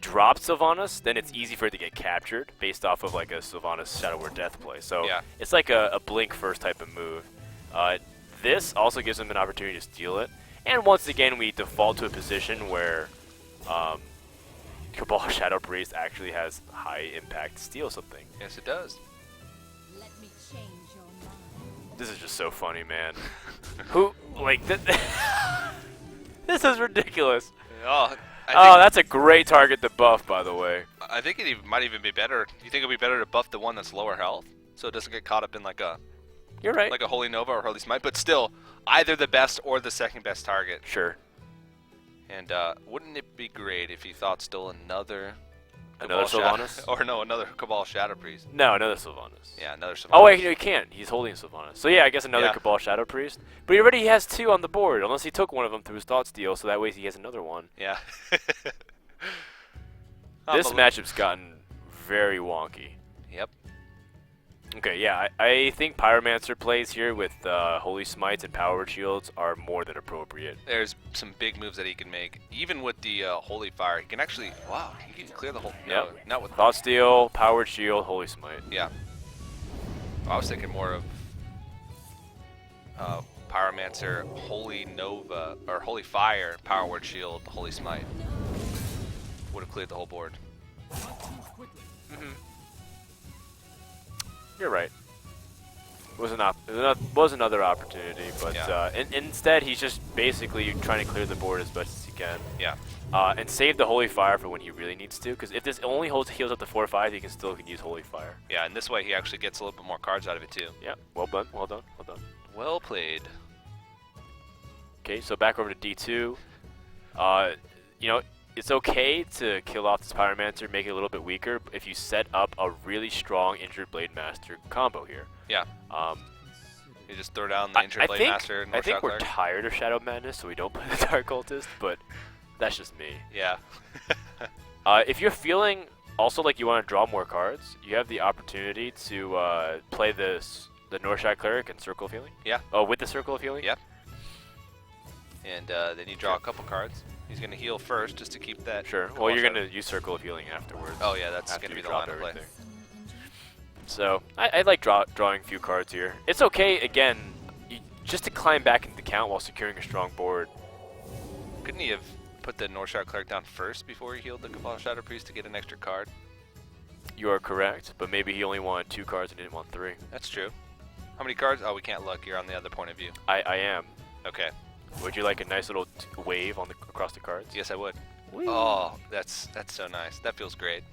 drops Sylvanas, then it's easy for it to get captured based off of like a Sylvanas Shadow Word Death play. So Yeah. it's like a blink first type of move. This also gives him an opportunity to steal it. And once again, we default to a position where Cabal Shadow Priest actually has high impact to steal something. Yes, it does. Let me change your mind. This is just so funny, man. Who, like, this is ridiculous. Oh, That's a great target to buff, by the way. I think might even be better. You think it'd be better to buff the one that's lower health, so it doesn't get caught up in like a You're right. Holy Nova or Holy Smite, but still either the best or the second best target. Sure. And wouldn't it be great if you thought still another Another Sylvanas? or no, another Cabal Shadow Priest? No, another Sylvanas. Yeah, another Sylvanas. Oh, wait, no, he can't. He's holding Sylvanas. So, yeah, I guess another Yeah. Cabal Shadow Priest. But he already has 2 on the board, unless he took one of them through his Thought Steal, so that way he has another one. Yeah. This matchup's gotten very wonky. Yep. Okay, yeah, I think Pyromancer plays here with Holy Smites and Power Shields are more than appropriate. There's some big moves that he can make. Even with the Holy Fire, he can actually, wow, he can clear the whole, no, Yep. not with, Thought Steal, Powered Shield, Holy Smite. yeah. I was thinking more of Pyromancer, Holy Nova, or Holy Fire, Power Word Shield, Holy Smite. Would have cleared the whole board. You're right. Was another opportunity, but Yeah. instead he's just basically trying to clear the board as best as he can. Yeah. And save the Holy Fire for when he really needs to, because if this only heals up to 4 or 5, he can still use Holy Fire. Yeah, and this way he actually gets a little bit more cards out of it too. Yeah, well done, well done, well done. Well played. Okay, so back over to D2. You know, it's okay to kill off this Pyromancer, make it a little bit weaker if you set up a really strong Injured Blade Master combo here. Yeah. You just throw down the Injured Blade Master and I think North we're Clerk. tired of Shadow Madness, so we don't play the Dark Cultist, but that's just me. Yeah. If you're feeling also like you want to draw more cards, you have the opportunity to play the Northside Cleric and Circle of Healing. Yeah. Oh, with the Circle of Healing? Yep. And then you draw a couple cards. He's going to heal first just to keep that. Sure. Well, you're going to use Circle of Healing afterwards. Oh, yeah, that's after going to be you the drop line of play. everything. So, I like drawing a few cards here. It's okay, again, just to climb back into the count while securing a strong board. Couldn't he have put the Northside Cleric down first before he healed the Cabal Shadow Priest to get an extra card? You are correct, but maybe he only wanted 2 cards and didn't want 3. That's true. How many cards? Oh, we can't look. You're on the other point of view. I am. Okay. Would you like a nice little wave on across the cards? Yes, I would. Whee! Oh, that's so nice. That feels great.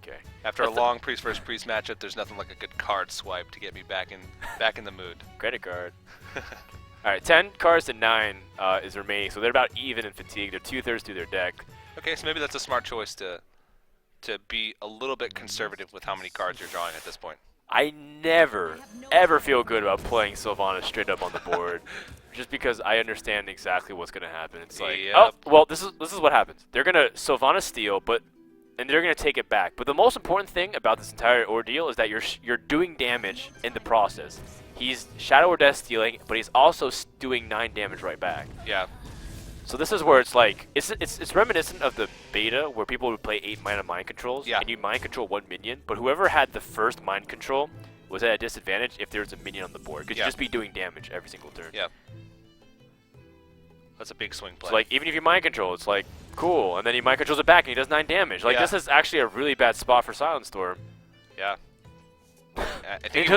Okay. After a long priest versus priest matchup, there's nothing like a good card swipe to get me back in the mood. Credit card. All right, 10 cards to 9 is remaining, so they're about even in fatigue. They're 2/3 through their deck. Okay, so maybe that's a smart choice to be a little bit conservative with how many cards you're drawing at this point. I never, ever feel good about playing Sylvanas straight up on the board, just because I understand exactly what's gonna happen. It's like, Yep. oh, well, this is what happens. They're gonna Sylvanas steal, and they're gonna take it back. But the most important thing about this entire ordeal is that you're doing damage in the process. He's Shadow or Death stealing, but he's also doing 9 damage right back. Yeah. So this is where it's like, it's reminiscent of the beta where people would play 8 mana mind controls, Yeah. and you mind control 1 minion, but whoever had the first mind control was at a disadvantage if there was a minion on the board, because Yeah. you'd just be doing damage every single turn. Yeah. That's a big swing play. So like, even if you mind control, it's like, cool, and then he mind controls it back and he does 9 damage. Like, Yeah. this is actually a really bad spot for SilentStorm. Yeah. I think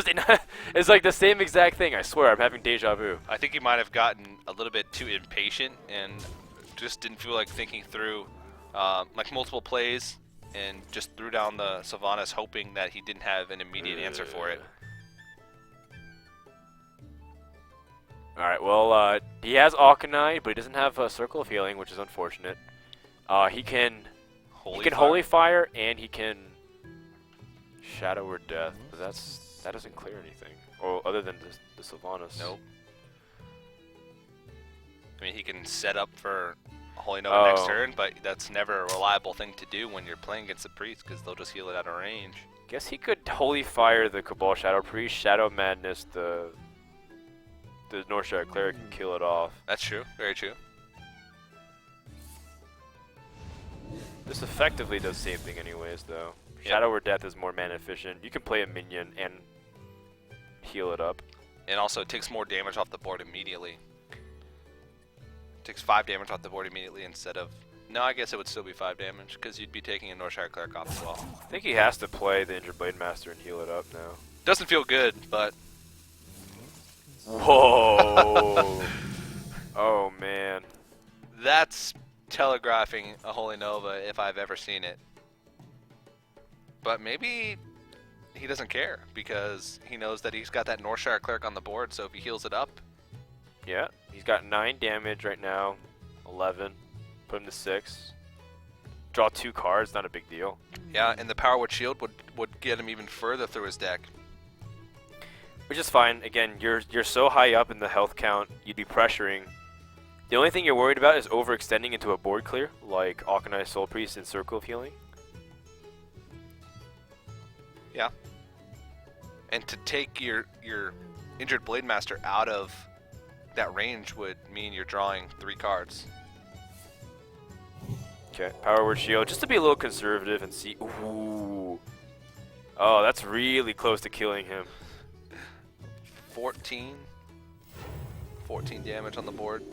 It's like the same exact thing, I swear, I'm having deja vu. I think he might have gotten a little bit too impatient and just didn't feel like thinking through like multiple plays and just threw down the Sylvanas hoping that he didn't have an immediate answer for it. Alright, well, he has Alkanite, but he doesn't have a Circle of Healing, which is unfortunate. He can Holy Fire, and he can Shadow or Death, but that doesn't clear anything. Or other than the Sylvanas. Nope. I mean, he can set up for Holy Nova next turn, but that's never a reliable thing to do when you're playing against the Priest, because they'll just heal it out of range. Guess he could Holy Fire the Cabal Shadow Priest, Shadow Madness the Northside Cleric, and kill it off. That's true. Very true. This effectively does the same thing anyways, though. Yep. Shadow or Death is more mana efficient. You can play a minion and heal it up. And also, it takes more damage off the board immediately. It takes 5 damage off the board immediately instead of... No, I guess it would still be 5 damage, because you'd be taking a Northshire Cleric off as well. I think he has to play the Injured Blade Master and heal it up now. Doesn't feel good, but... Whoa! Oh, man. That's telegraphing a Holy Nova if I've ever seen it. But maybe he doesn't care, because he knows that he's got that Northshire Cleric on the board, so if he heals it up... Yeah, he's got 9 damage right now. 11. Put him to 6. Draw 2 cards, not a big deal. Yeah, and the Power Word Shield would get him even further through his deck. Which is fine. Again, you're so high up in the health count, you'd be pressuring. The only thing you're worried about is overextending into a board clear, like Alkanite Soul Priest and Circle of Healing. Yeah. And to take your injured Blade Master out of that range would mean you're drawing 3 cards. Okay, Power Word Shield, just to be a little conservative and see. Ooh. Oh, that's really close to killing him. 14 damage on the board.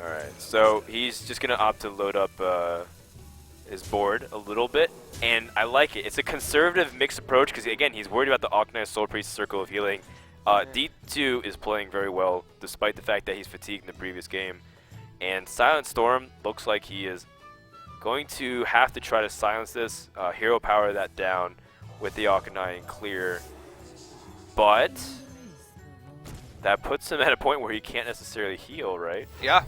Alright, so he's just going to opt to load up his board a little bit, and I like it. It's a conservative mixed approach because, again, he's worried about the Arcanized Soul Priest Circle of Healing. D2 is playing very well, despite the fact that he's fatigued in the previous game. And SilentStorm looks like he is going to have to try to silence this, hero power that down with the Arcanine and clear. But that puts him at a point where he can't necessarily heal, right? Yeah.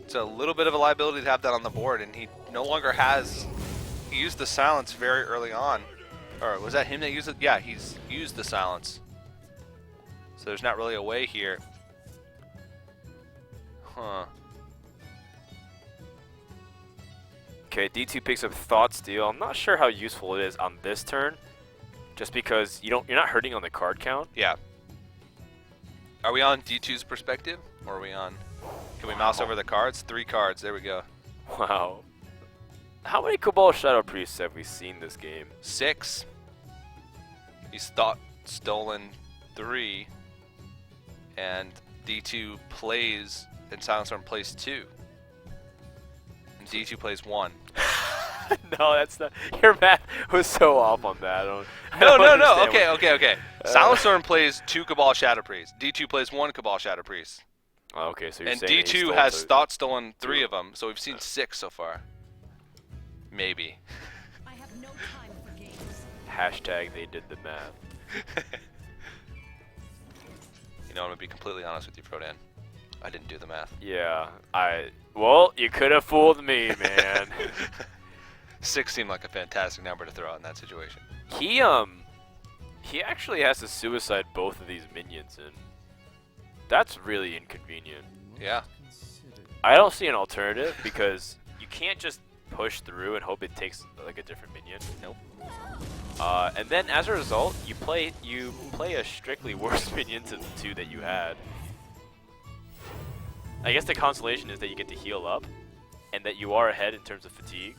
It's a little bit of a liability to have that on the board, and he no longer has... He used the silence very early on. Or was that him that used it? Yeah, he's used the silence. So there's not really a way here. Huh. Okay, D2 picks up Thought Steal. I'm not sure how useful it is on this turn, just because you're not hurting on the card count. Yeah. Are we on D2's perspective, or are we on... Can we mouse over the cards? 3 cards, there we go. Wow. How many Cabal Shadow Priests have we seen this game? 6. He's stolen 3. And D2 plays, and SilentStorm plays 2. And D2 plays 1. No, that's not. Your math was so off on that. I No. don't understand Okay. SilentStorm plays 2 Cabal Shadow Priests. D2 plays 1 Cabal Shadow Priest. Oh, okay, so you're And saying D2 has Thought Stolen 3 of them, so we've seen 6 so far. Maybe. I have no time for games. Hashtag they did the math. You know, I'm gonna be completely honest with you, Frodan. I didn't do the math. Yeah, well, you could have fooled me, man. 6 seemed like a fantastic number to throw out in that situation. He actually has to suicide both of these minions, and that's really inconvenient. Yeah. I don't see an alternative because you can't just push through and hope it takes like a different minion. Nope. And then as a result, you play a strictly worse minion to the 2 that you had. I guess the consolation is that you get to heal up, and that you are ahead in terms of fatigue.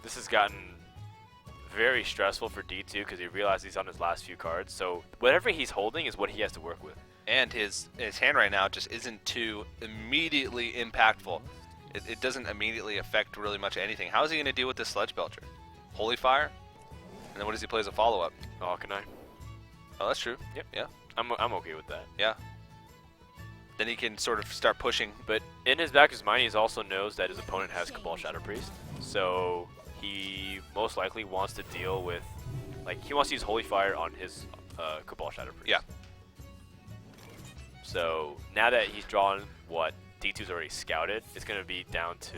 This has gotten very stressful for D2 because he realizes he's on his last few cards. So whatever he's holding is what he has to work with. And his hand right now just isn't too immediately impactful. It doesn't immediately affect really much anything. How is he going to deal with this Sledge Belcher? Holy Fire? And then what does he play as a follow-up? Arcanine. Oh, that's true. Yep. Yeah. I'm okay with that. Yeah. Then he can sort of start pushing. But in his back of his mind, he also knows that his opponent has Cabal Shadow Priest. So he most likely wants to deal with, like, he wants to use Holy Fire on his Cabal Shadow Priest. Yeah. So now that he's drawn what D2's already scouted, it's going to be down to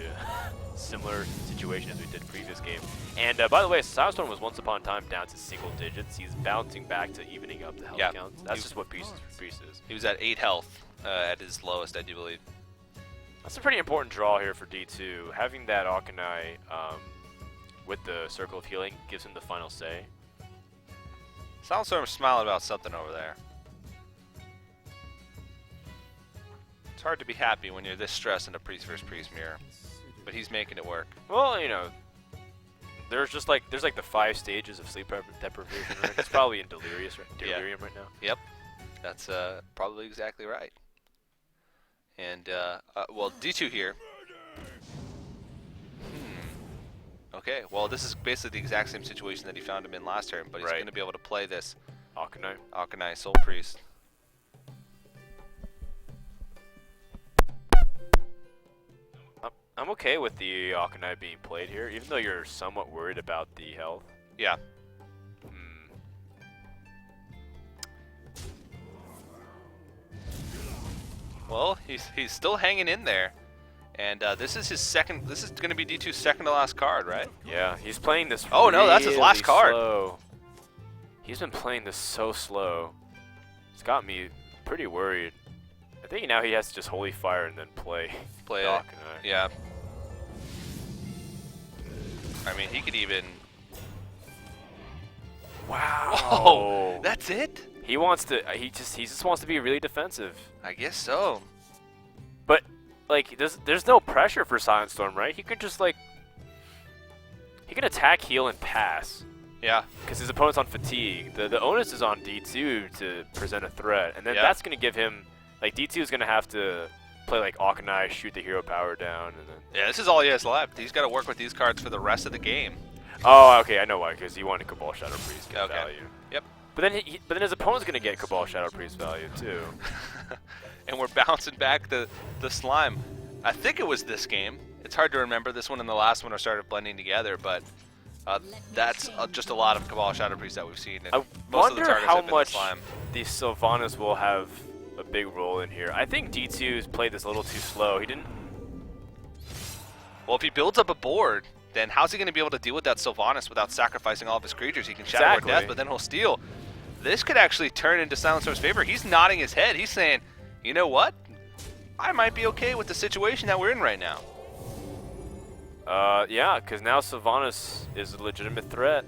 similar situation as we did previous game. And by the way, SilentStorm was once upon a time down to single digits. He's bouncing back to evening up the health counts. That's just what Priest is. He was at 8 health at his lowest, I do believe. That's a pretty important draw here for D2. Having that Arcanine with the Circle of Healing gives him the final say. SilentStorm's smiling about something over there. It's hard to be happy when you're this stressed in a Priest vs. Priest mirror, but he's making it work. Well, you know, there's like the 5 stages of sleep deprivation. Right? It's probably in delirium right now. Yep, that's probably exactly right. And well, D2 here. Okay, well, this is basically the exact same situation that he found him in last turn, but he's going to be able to play this Arcanine Soul Priest. I'm okay with the Arcanine being played here, even though you're somewhat worried about the health. Yeah. Well, he's still hanging in there, and this is his second. This is going to be D2's second to last card, right? Yeah, he's playing this. Oh no, that's his last card. Slow. He's been playing this so slow. It's got me pretty worried. I think now he has to just Holy Fire and then play. Play Doc it. and I. Yeah. I mean, he could even. Wow. Oh, that's it? He wants to. He just wants to be really defensive. I guess so. But like, there's no pressure for SilentStorm, right? He could just like. He can attack, heal, and pass. Yeah. Because his opponent's on fatigue. The onus is on D2 to present a threat, and then Yeah. that's going to give him, like, D2 is going to have to play like Akanai, shoot the hero power down, and then. Yeah, this is all he has left. He's got to work with these cards for the rest of the game. Oh, okay, I know why. Because he wanted Cabal Shadow Priest get Okay. value. Yep. But then his opponent's going to get Cabal Shadow Priest value too. And we're bouncing back the slime. I think it was this game. It's hard to remember. This one and the last one are started blending together, but that's just a lot of Cabal Shadow Priest that we've seen. And I most of the wonder targets how have been much the slime. the Sylvanas will have a big role in here. I think D2's played this a little too slow. He didn't. Well, if he builds up a board, then how's he going to be able to deal with that Sylvanas without sacrificing all of his creatures? He can Shadow Word Exactly. Death, but then he'll steal. This could actually turn into SilentStorm's favor. He's nodding his head. He's saying, you know what? I might be okay with the situation that we're in right now. Yeah, because now Sylvanas is a legitimate threat.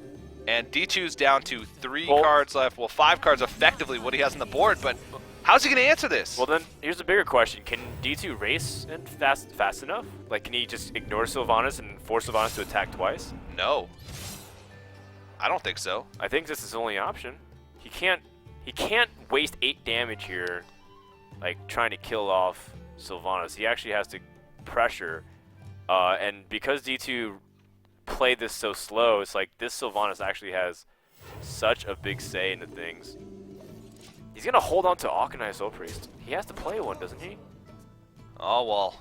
And D2's down to 3 Well- cards left. Well, 5 cards effectively what he has on the board, but how's he going to answer this? Well, then here's a bigger question: can D2 race and fast enough? Like, can he just ignore Sylvanas and force Sylvanas to attack twice? No. I don't think so. I think this is his only option. He can't waste 8 damage here, like trying to kill off Sylvanas. He actually has to pressure, and because D2 played this so slow, it's like this Sylvanas actually has such a big say into things. He's gonna hold on to Akanai Soul Priest. He has to play one, doesn't he? Oh, well.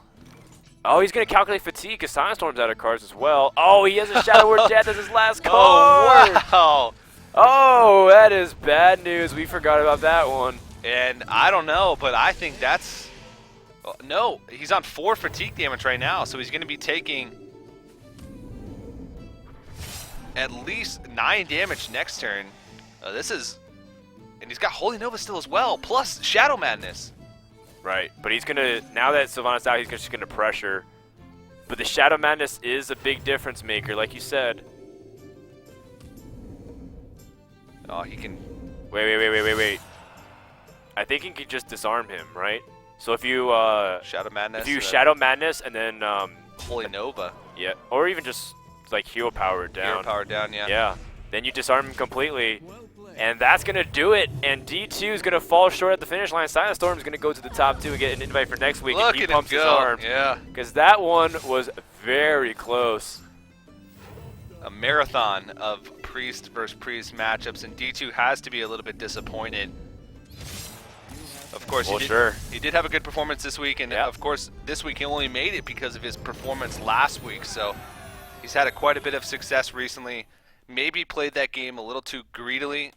Oh, he's gonna calculate fatigue because SilentStorm's out of cards as well. Oh, he has a Shadow Word Death as his last card. Oh, wow. Oh, that is bad news. We forgot about that one. And I don't know, but I think that's... No, he's on 4 fatigue damage right now, so he's going to be taking at least 9 damage next turn. This is... And he's got Holy Nova still as well, plus Shadow Madness. Right, but he's gonna, now that Sylvanas out, he's just gonna pressure. But the Shadow Madness is a big difference maker, like you said. Oh, he can... Wait. I think he could just disarm him, right? So if you Shadow Madness. if you Shadow Madness and then Holy Nova. yeah, or even just like hero power it down. Hero power down, yeah. Yeah. Then you disarm him completely. Well played. And that's going to do it. And D2 is going to fall short at the finish line. SilentStorm is going to go to the top 2 and get an invite for next week. Look and he at him pumps his go. arm. Yeah. Because that one was very close. A marathon of Priest versus Priest matchups, and D2 has to be a little bit disappointed. Of course, Well, sure. he did have a good performance this week, and Yeah. of course, this week he only made it because of his performance last week. So he's had quite a bit of success recently. Maybe played that game a little too greedily.